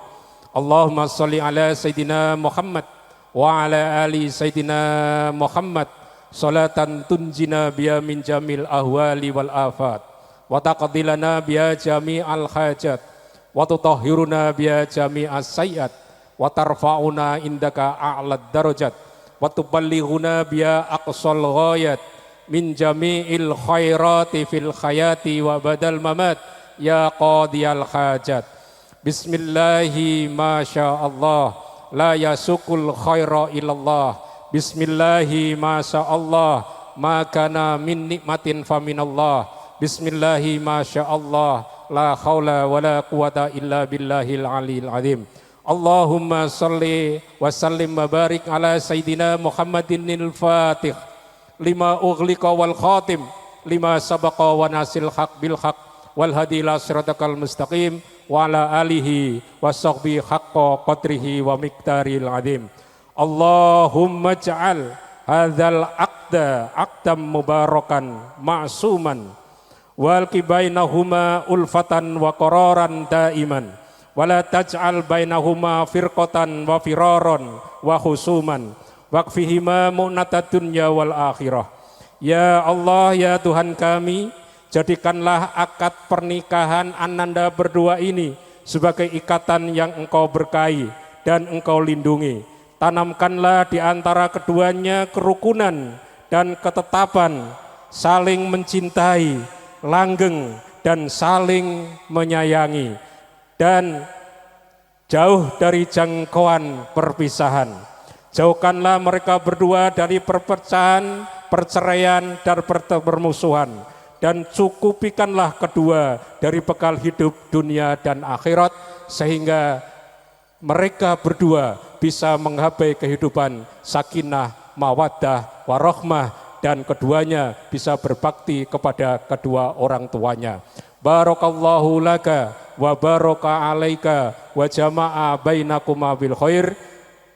Allahumma salli ala Sayyidina Muhammad wa ala ali Sayyidina Muhammad salatan tunjina biya min jamil ahwali wal afat wa taqdilana biya jami'al hajat wa tutahhiruna biya jami'as sayyat wa tarfa'una indaka a'lad darajat wa tuballighuna biya aqsal ghayat min jami'il khairati fil khayati wa badal mamat ya qadiyal hajat. Bismillahi masyaallah la yasukul khaira illallah. Bismillahi masyaallah ma kana min nikmatin faminallah. Bismillahi masyaallah la haula wala quwata illa billahil aliyil azim. Allahumma salli wa sallim wa barik ala Sayyidina Muhammadinil Fatih lima ughliqa wal khatim lima sabaqa wa nasil haq bil haq wal hadi ila siratal mustaqim wa ala alihi wa sahbihi haqqa qadrihi wa miqdaril azim. Allahumma ja'al hadzal aqda aqdam mubarakan ma'suman wal bainahuma ulfatan wa qararan daiman wala taj'al bainahuma firqatan wa firaran wa khusuman waqfihima mu'natad dunya wal akhirah. Ya Allah, ya Tuhan kami, Jadikanlah akad pernikahan ananda berdua ini sebagai ikatan yang engkau berkahi dan engkau lindungi. Tanamkanlah di antara keduanya kerukunan dan ketetapan, saling mencintai, langgeng dan saling menyayangi, dan jauh dari jangkauan perpisahan. Jauhkanlah mereka berdua dari perpecahan, perceraian, dan permusuhan, dan cukupikanlah kedua dari bekal hidup dunia dan akhirat, sehingga mereka berdua bisa menggapai kehidupan sakinah, mawaddah, warahmah, dan keduanya bisa berbakti kepada kedua orang tuanya. Barakallahu laka wa baraka alaika wa jama'a bainakuma bil khair.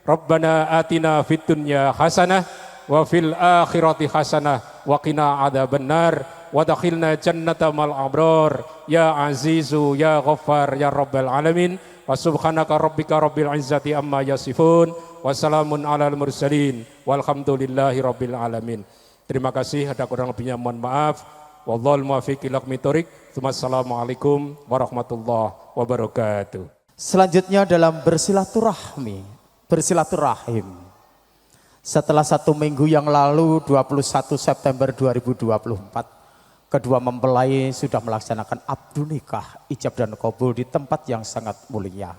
Rabbana atina fid dunya hasanah wa fil akhirati hasanah wa qina adzabannar wa dakhilna jannata mal abrar ya azizu ya ghaffar ya rabbal alamin. Wa subhanaka rabbika rabbil izzati amma yasifun wa salamun alal mursalin walhamdulillahi rabbil alamin. Terima kasih, ada kurang lebihnya mohon maaf. Wallahul muwaffiq ila aqwamit thoriq. Wassalamualaikum warahmatullahi wabarakatuh. Selanjutnya dalam bersilaturahim. Setelah 1 minggu yang lalu 21 September 2024 kedua mempelai sudah melaksanakan akad nikah, ijab dan qabul di tempat yang sangat mulia.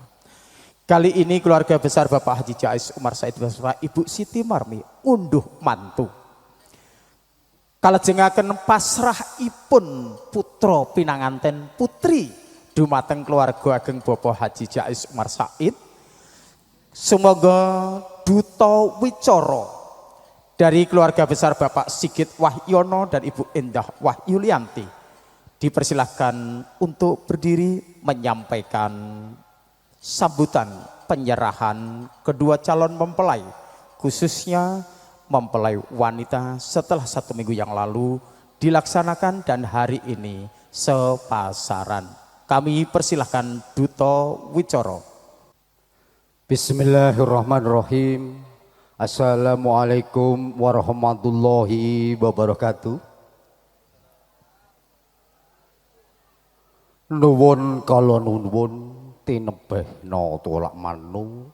Kali ini keluarga besar Bapak Haji Jais Umar Said beserta Ibu Siti Marmi unduh mantu. Kalajengaken pasrahipun putra pinanganten putri dumateng keluarga ageng Bapak Haji Jais Umar Said. Semoga duta wicara dari keluarga besar Bapak Sigit Wahyono dan Ibu Endah Wahyulianti dipersilahkan untuk berdiri menyampaikan sambutan penyerahan kedua calon mempelai, khususnya mempelai wanita setelah 1 minggu yang lalu dilaksanakan dan hari ini sepasaran. Kami persilahkan duta wicara. Bismillahirrahmanirrahim. Assalamualaikum warahmatullahi wabarakatuh. Nuwun kala nuwun tinebehna tolak manu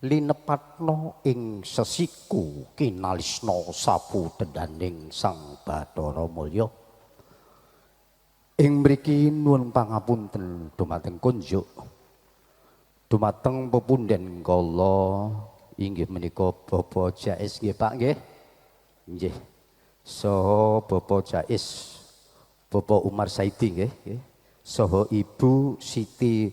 linepatna ing sesiku kinalisna sapu dedaning Sang Bathara Mulya. Ing mriki nuwun pangapunten dumateng kunjuk dumateng pepunden kala inggih menika Bapak Jais nggih Pak nggih. Nggih. Saha Bapak Jais Bapak Umar Saidi nggih. Saha Ibu Siti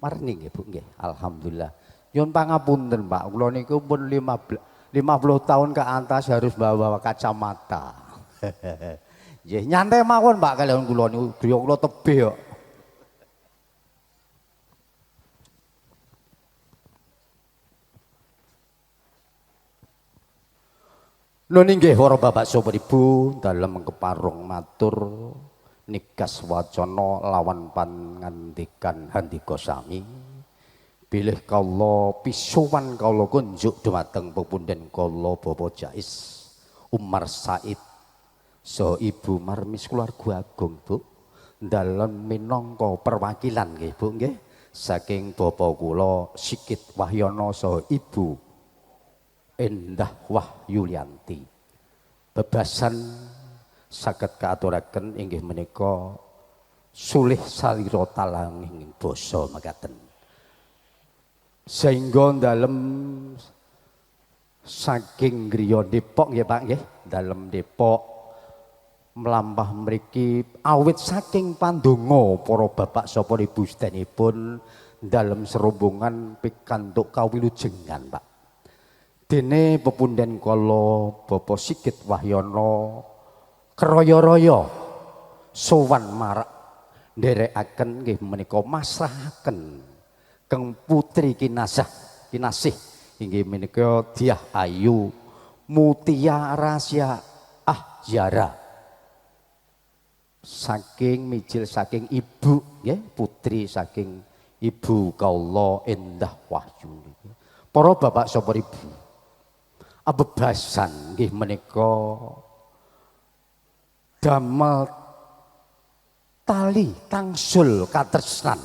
Marni nggih Bu nggih. Alhamdulillah. Nyuwun pangapunten Pak, kula niku pun 50 tahun ke atas harus bawa kacamata. Nggih, nyantai mawon Pak kalian kula niku griya kula tebih kok. Nun inggih para bapak saha ibu dalem keparung matur nigas wacana lawan pangandikan handika sami bilih kala pisuwan kala kunjuk dumateng pepunden kala Bapak Jais Umar Said saha Ibu Marmis keluarga agung Bu dalem minangka perwakilan nggih Bu nggih saking bapak kula Sigit Wahyono saha Ibu Endah Wahyulianti. Bebasan saged kaaturaken inggih menika sulih salira talanging basa mekaten. Sehingga dalem saking griya Depok nggih Pak nggih, dalem Depok mlampah mriki awit saking pandonga para bapak sapa ibu sedanipun dalem serombongan pikantuk kawilujengan Pak. Dene pepunden kala Bapak Sigit Wahyono kraya-raya sowan marak nderekaken nggih menika masrahaken keng putri kinasih inggih menika Diah Ayu Mutia Rasya Ahjara saking mijil saking ibu nggih putri saking Ibu kaula Endah Wahyu. Para bapak sapa ibu abebasan nggih menika damel tali tangsul katresnan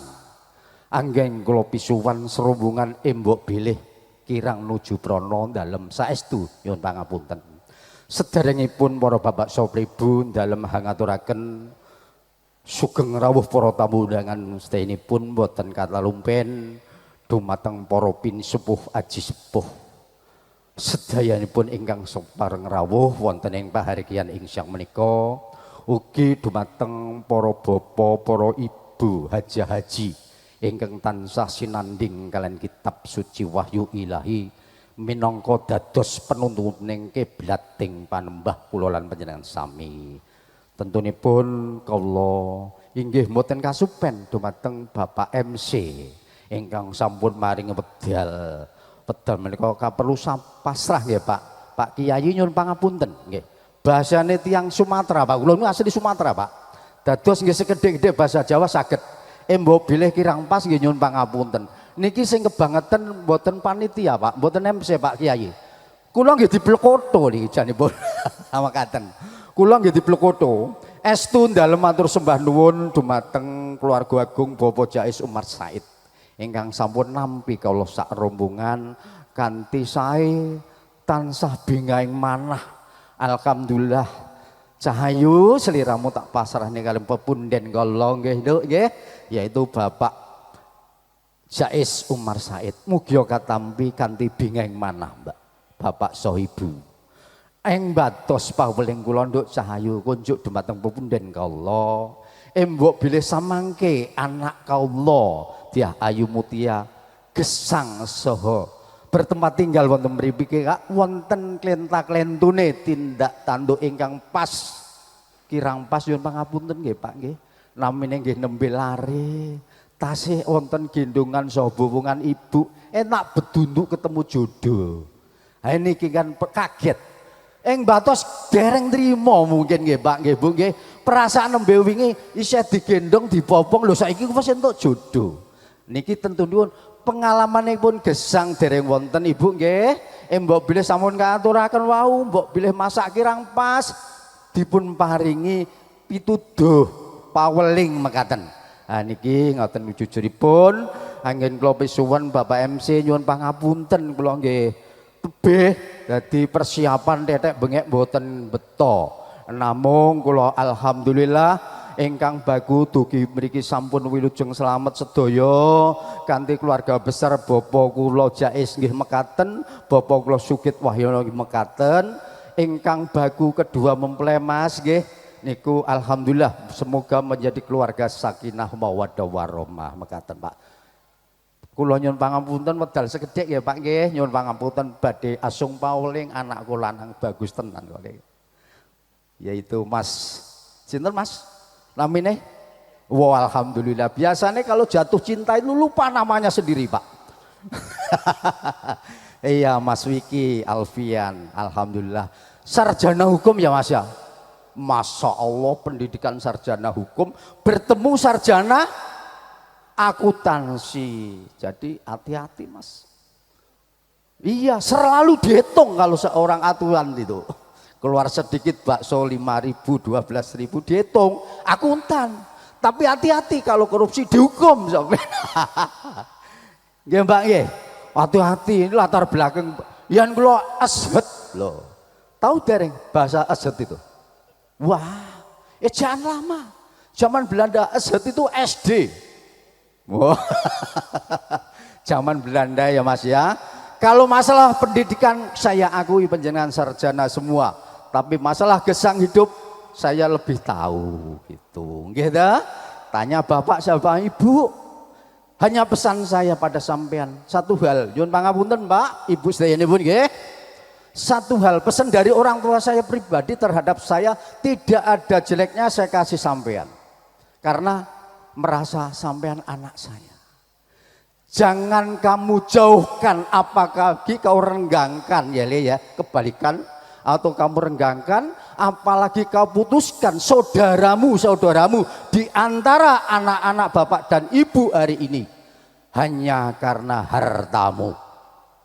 anggen kula pisuwan serombongan embok bilih kirang nuju prana dalem saestu nyuwun pangapunten. Sederengipun para bapak saha pribu dalem hangaturaken sugeng rawuh para tamu undangan sedayanipun boten katalumpen dumateng para pinsepuh aji sepuh sedayanipun ingkang sapareng rawuh wonten ing pahargyan ing siang menika ugi dumateng para bapa para ibu haji ingkang tansah sinanding kalian kitab suci Wahyu Ilahi minangka dados penuntuning kiblating panembah kula lan panjenengan sami. Tentunipun kula inggih mboten kasupen dumateng Bapak MC ingkang sampun maring wedal. Wedal menika kaperlu pasrah nggih Pak. Pak Kiai nyuwun pangapunten nggih. Bahasane tiyang Sumatera Pak. Kula niku asli Sumatera Pak. Dados nggih sekedhik-kedhik bahasa Jawa saged. Mbok bilih kirang pas nggih nyuwun pangapunten. Niki sing kebangetan mboten panitia Pak, mboten MC Pak Kiai. Kula nggih diplekoto niki janipun. Makaten. Kula nggih diplekoto. Estu dalem matur sembah nuwun dumateng keluarga agung Bapak Jais Umar Said ingkang sampun nampi kawula sak rombongan kanthi sae tansah bingaing manah. Alhamdulillah cahayu seliramu tak pasrahne kalian pepunden kala nggih Nduk nggih yaitu Bapak Jais Umar Said. Mugi katampi kanthi bingaing manah Mbak Bapak saha Ibu. Ing batos paweling kula Nduk cahayu kunjuk dumateng pepunden kala mbok bilih samangke anak kawula Dyah Ayu Mutia gesang saha bertempat tinggal wonten mriki Kak wonten klenta-klentune tindak tanduk ingkang pas kirang pas nyuwun pangapunten nggih Pak nggih namine nggih nembe lare tasih wonten gendongan saha bowongan ibu enak bedunduk ketemu jodoh. Ha niki kan kaget. Ing batos dereng trima mungkin nggih Pak nggih Bu nggih. Perasaan nembe wingi isih digendong dipopong lho saiki wis entuk jodoh. Niki tentunipun pengalamanipun gesang dereng wonten Ibu nggih. Mbok bilih sampun katuraken wau mbok bilih masak kirang pas dipun paringi pituduh paweling mekaten. Ha niki ngoten jujuripun anggen kula pisuwun Bapak MC nyuwun pangapunten kula nggih tebih dadi persiapan tetek bengek mboten beto. Namung kula alhamdulillah ingkang bagu dugi mriki sampun wilujeng slamet sedaya kanthi keluarga besar Bapak kula Jais nggih mekaten, Bapak kula Sugit Wahyono nggih mekaten, ingkang bagu kedua mempelai Mas nggih niku alhamdulillah semoga menjadi keluarga sakinah mawaddah warahmah mekaten Pak. Kula nyuwun pangapunten medal sekedhik ya Pak nggih, nyuwun pangapunten badhe asung pauling anak kula lanang bagus tenan kok. Yaitu Mas sinten Mas namine? Wah alhamdulillah. Biasanya kalau jatuh cinta itu lupa namanya sendiri Pak. Iya Mas Wiki Alfian alhamdulillah sarjana hukum ya Mas ya. Masya Allah pendidikan sarjana hukum bertemu sarjana akuntansi. Jadi hati-hati Mas. Iya selalu dihitung kalau seorang aturan itu. Keluar sedikit bakso 5.000, 12.000 dihitung akuntan. Tapi hati-hati kalau korupsi dihukum sampai. Nggih Mbak nggih. Hati-hati ini latar belakang yang kula ashet loh. Tahu dereng bahasa ashet itu? Wah, jangan lama. Zaman Belanda ashet itu SD. Wah. Zaman Belanda ya Mas ya. Kalau masalah pendidikan saya akui panjenengan sarjana semua. Tapi masalah gesang hidup saya lebih tahu gitu. Nggih ta? Tanya Bapak sama Ibu. Hanya pesan saya pada sampean satu hal. Nyuwun pangapunten Pak, Ibu sedayanipun nggih. Satu hal pesan dari orang tua saya pribadi terhadap saya tidak ada jeleknya saya kasih sampean. Karena merasa sampean anak saya. Jangan kamu jauhkan apakah kau renggangkan ya Le ya, kebalikan atau kamu renggangkan apalagi kau putuskan saudaramu di antara anak-anak bapak dan ibu hari ini hanya karena hartamu.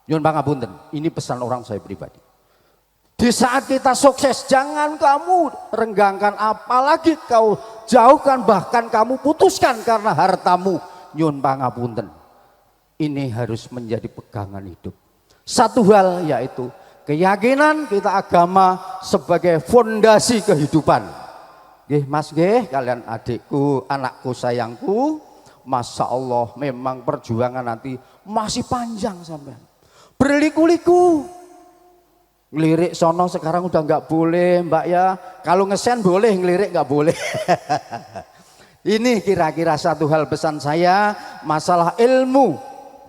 Nyuwun pangapunten, ini pesan orang saya pribadi. Di saat kita sukses, jangan kamu renggangkan, apalagi kau jauhkan, bahkan kamu putuskan karena hartamu. Nyun pangapunten. Ini harus menjadi pegangan hidup. Satu hal yaitu keyakinan kita agama sebagai fondasi kehidupan. Nggih Mas nggih, kalian adikku, anakku sayangku, Masya Allah memang perjuangan nanti masih panjang sampean. Berliku-liku. Ngelirik sono sekarang udah nggak boleh Mbak ya. Kalau ngesen boleh, ngelirik nggak boleh. Ini kira-kira satu hal pesan saya, masalah ilmu.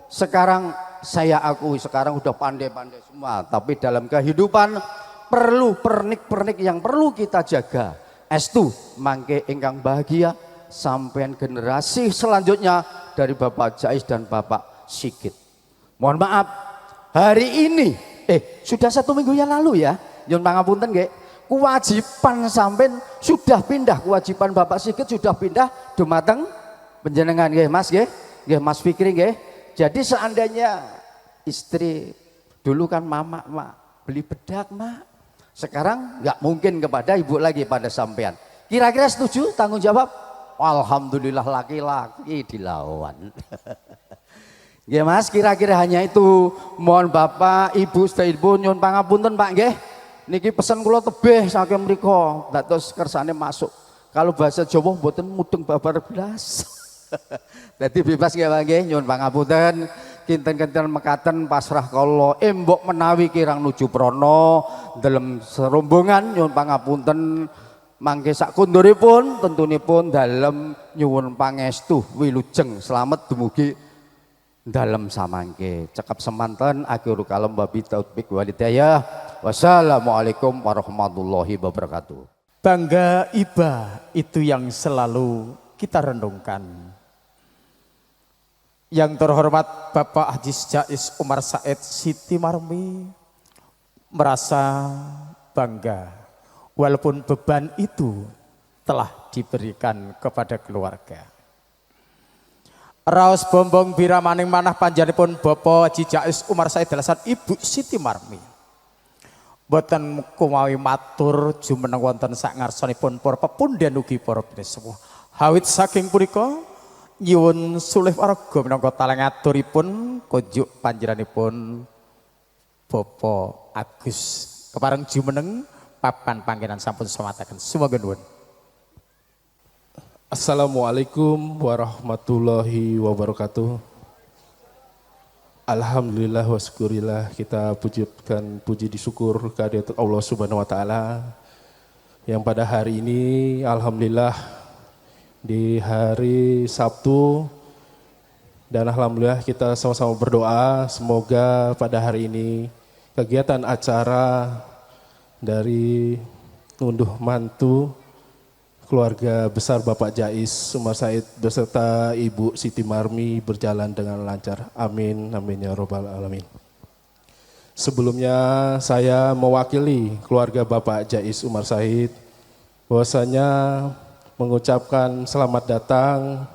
Sekarang saya akui sekarang udah pandai-pandai semua. Tapi dalam kehidupan perlu pernik-pernik yang perlu kita jaga. Estu mangke ingkang bahagia sampai generasi selanjutnya dari Bapak Jais dan Bapak Sigit. Mohon maaf, hari ini sudah 1 minggu yang lalu ya, nyun pangapunten nggih, kewajiban sampean sudah pindah, kewajiban Bapak Sigit sudah pindah dumateng panjenengan nggih Mas nggih, Mas Fikri nggih. Jadi seandainya istri dulu kan mama mak beli bedak mak, sekarang nggak mungkin kepada ibu lagi pada sampean. Kira-kira setuju tanggung jawab? Alhamdulillah laki-laki dilawan. Nggih Mas, kira-kira hanya itu. Mohon Bapak, Ibu, sedaya Ibu nyuwun pangapunten Pak nggih. Niki pesen kula tebih saking mriku, dados kersane masuk. Kalau bahasa Jawa mboten mudeng babar blas. Dadi bebas nggih Pak nggih, nyuwun pangapunten. Kinten-kinten mekaten pasrah kala embok menawi kirang nuju prana dalem serombongan nyuwun pangapunten. Mangke sakunduripun tentunipun dalem nyuwun pangestu wilujeng slamet dumugi dalam samangke. Cekap semanten akhirul kalam babi taufik walidayah. Wassalamualaikum warahmatullahi wabarakatuh. Bangga iba itu yang selalu kita renungkan. Yang terhormat Bapak Haji Jais Umar Said Siti Marmi merasa bangga walaupun beban itu telah diberikan kepada keluarga. Raos bombong biramaning manah panjenenganipun Bapak Haji Jais Umar Said dalasan Ibu Siti Marmi. Boten kumawi matur jumeneng wonten sak ngarsanipun para pepundhen ugi para pinesiwa. Hawit saking punika nyuwun sulih warga minangka talengaturipun kunjuk panjenenganipun Bapak Agus kepareng jumeneng papan panggenan sampun semataken. Sumangga nuwun. Assalamualaikum warahmatullahi wabarakatuh. Alhamdulillah wa syukurillah, kita pujikan puji disyukur kehadirat Allah Subhanahu wa taala yang pada hari ini alhamdulillah di hari Sabtu, dan alhamdulillah kita sama-sama berdoa semoga pada hari ini kegiatan acara dari ngunduh mantu keluarga besar Bapak Jais Umar Said beserta Ibu Siti Marmi berjalan dengan lancar. Amin, amin ya robbal alamin. Sebelumnya saya mewakili keluarga Bapak Jais Umar Said bahwasanya mengucapkan selamat datang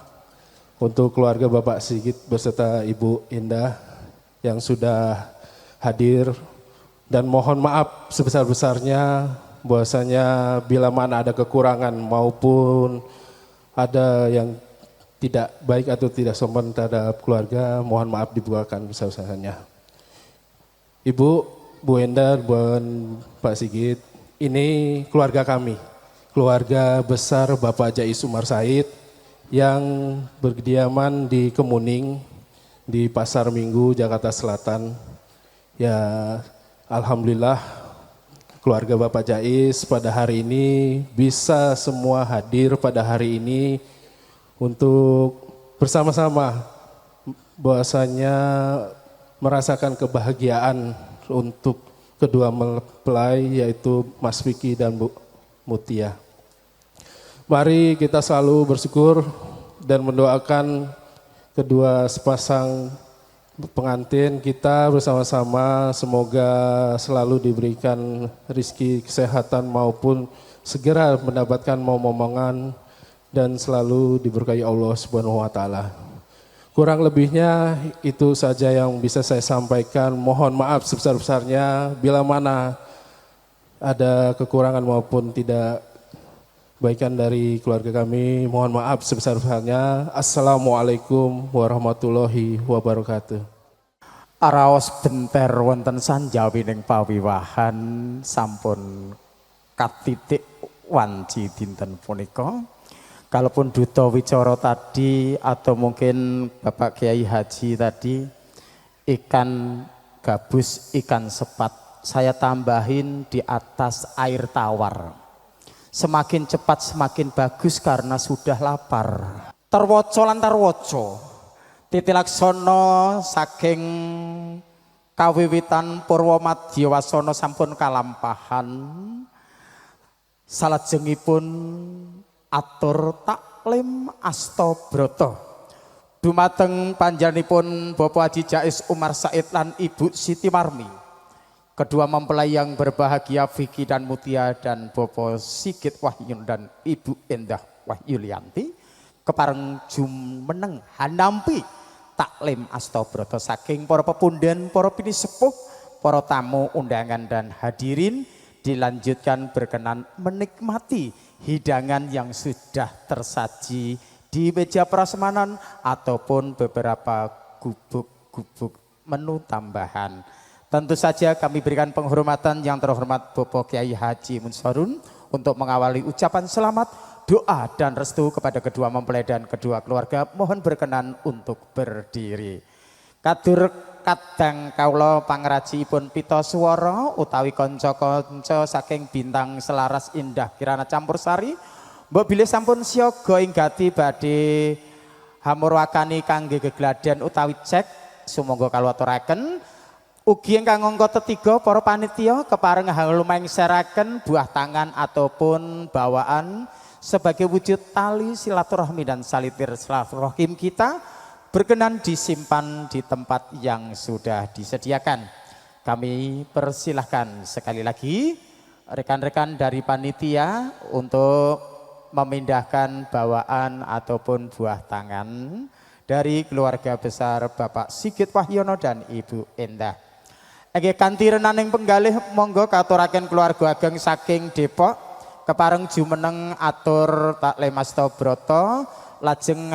untuk keluarga Bapak Sigit beserta Ibu Indah yang sudah hadir, dan mohon maaf sebesar-besarnya bahwasanya bila mana ada kekurangan maupun ada yang tidak baik atau tidak sopan terhadap keluarga, mohon maaf dibukakan besar-besarnya. Ibu, Bu Endar, dan Pak Sigit, ini keluarga kami, keluarga besar Bapak Jais Umar Said yang berkediaman di Kemuning, di Pasar Minggu, Jakarta Selatan. Ya, alhamdulillah keluarga Bapak Jais pada hari ini bisa semua hadir pada hari ini untuk bersama-sama bahwasanya merasakan kebahagiaan untuk kedua mempelai yaitu Mas Vicky dan Bu Mutia. Mari kita selalu bersyukur dan mendoakan kedua sepasang pengantin kita bersama-sama semoga selalu diberikan rezeki kesehatan maupun segera mendapatkan momongan dan selalu diberkahi Allah Subhanahu wa taala. Kurang lebihnya itu saja yang bisa saya sampaikan. Mohon maaf sebesar-besarnya bila mana ada kekurangan maupun tidak baikan dari keluarga kami, mohon maaf sebesar-besarnya. Assalamualaikum warahmatullahi wabarakatuh. Araos benter wonten sanjawining pawiwahan sampun katitik wanci dinten punika. Kalaupun duta wicara tadi atau mungkin Bapak Kiai Haji tadi ikan gabus, ikan sepat, saya tambahin di atas air tawar. Semakin cepat semakin bagus karena sudah lapar. Tarwoco lan tarwoco. Titilaksono saking kawiwitan Purwa Madya Wasana sampun kalampahan. Salajengipun atur taklim Astabrata dumateng panjenenganipun Bapak Haji Jais Umar Said lan Ibu Siti Marmi, kedua mempelai yang berbahagia Vicky dan Mutia, dan Bapak Sigit Wahyun dan Ibu Endah Wahyulianti kepareng jumeneng hanampi taklim Astabrata saking para pepundhen, para pinisepuh, para tamu undangan dan hadirin. Dilanjutkan berkenan menikmati hidangan yang sudah tersaji di meja prasmanan ataupun beberapa gubuk-gubuk menu tambahan. Tentu saja kami berikan penghormatan yang terhormat Bapak Kiai Haji Munsarun untuk mengawali ucapan selamat, doa dan restu kepada kedua mempelai dan kedua keluarga. Mohon berkenan untuk berdiri. Kadur kadang kaula pangrajipun pita swara utawi kanca-kanca saking bintang selaras indah kirana campursari, mbok bilih sampun siaga ing gati badhe hamurwakani kangge gegladen utawi cek, sumangga kaluwaturaken. Ugi ingkang angka ketiga para panitia kepareng lumengseraken buah tangan ataupun bawaan sebagai wujud tali silaturahmi dan salitir silaturahim kita berkenan disimpan di tempat yang sudah disediakan. Kami persilahkan sekali lagi rekan-rekan dari panitia untuk memindahkan bawaan ataupun buah tangan dari keluarga besar Bapak Sigit Wahyono dan Ibu Endah. Nggih kanthi renaning penggalih monggo katuraken keluarga ageng saking Depok kepareng jumeneng atur taklim Astabrata lajeng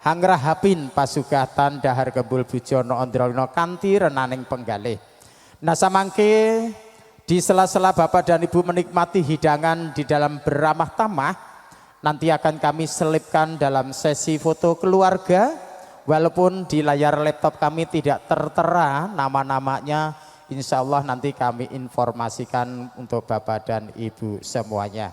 hangrahapin pasugatan dahar kebul bujono Andralina kanthi renaning penggalih. Nah samangke di sela-sela Bapak dan Ibu menikmati hidangan di dalam beramah tamah, nanti akan kami selipkan dalam sesi foto keluarga. Walaupun di layar laptop kami tidak tertera nama-namanya, insya Allah nanti kami informasikan untuk Bapak dan Ibu semuanya.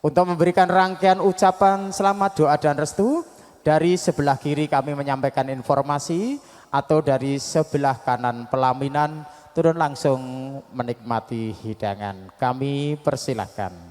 Untuk memberikan rangkaian ucapan selamat, doa dan restu, dari sebelah kiri kami menyampaikan informasi, atau dari sebelah kanan pelaminan turun langsung menikmati hidangan. Kami persilahkan.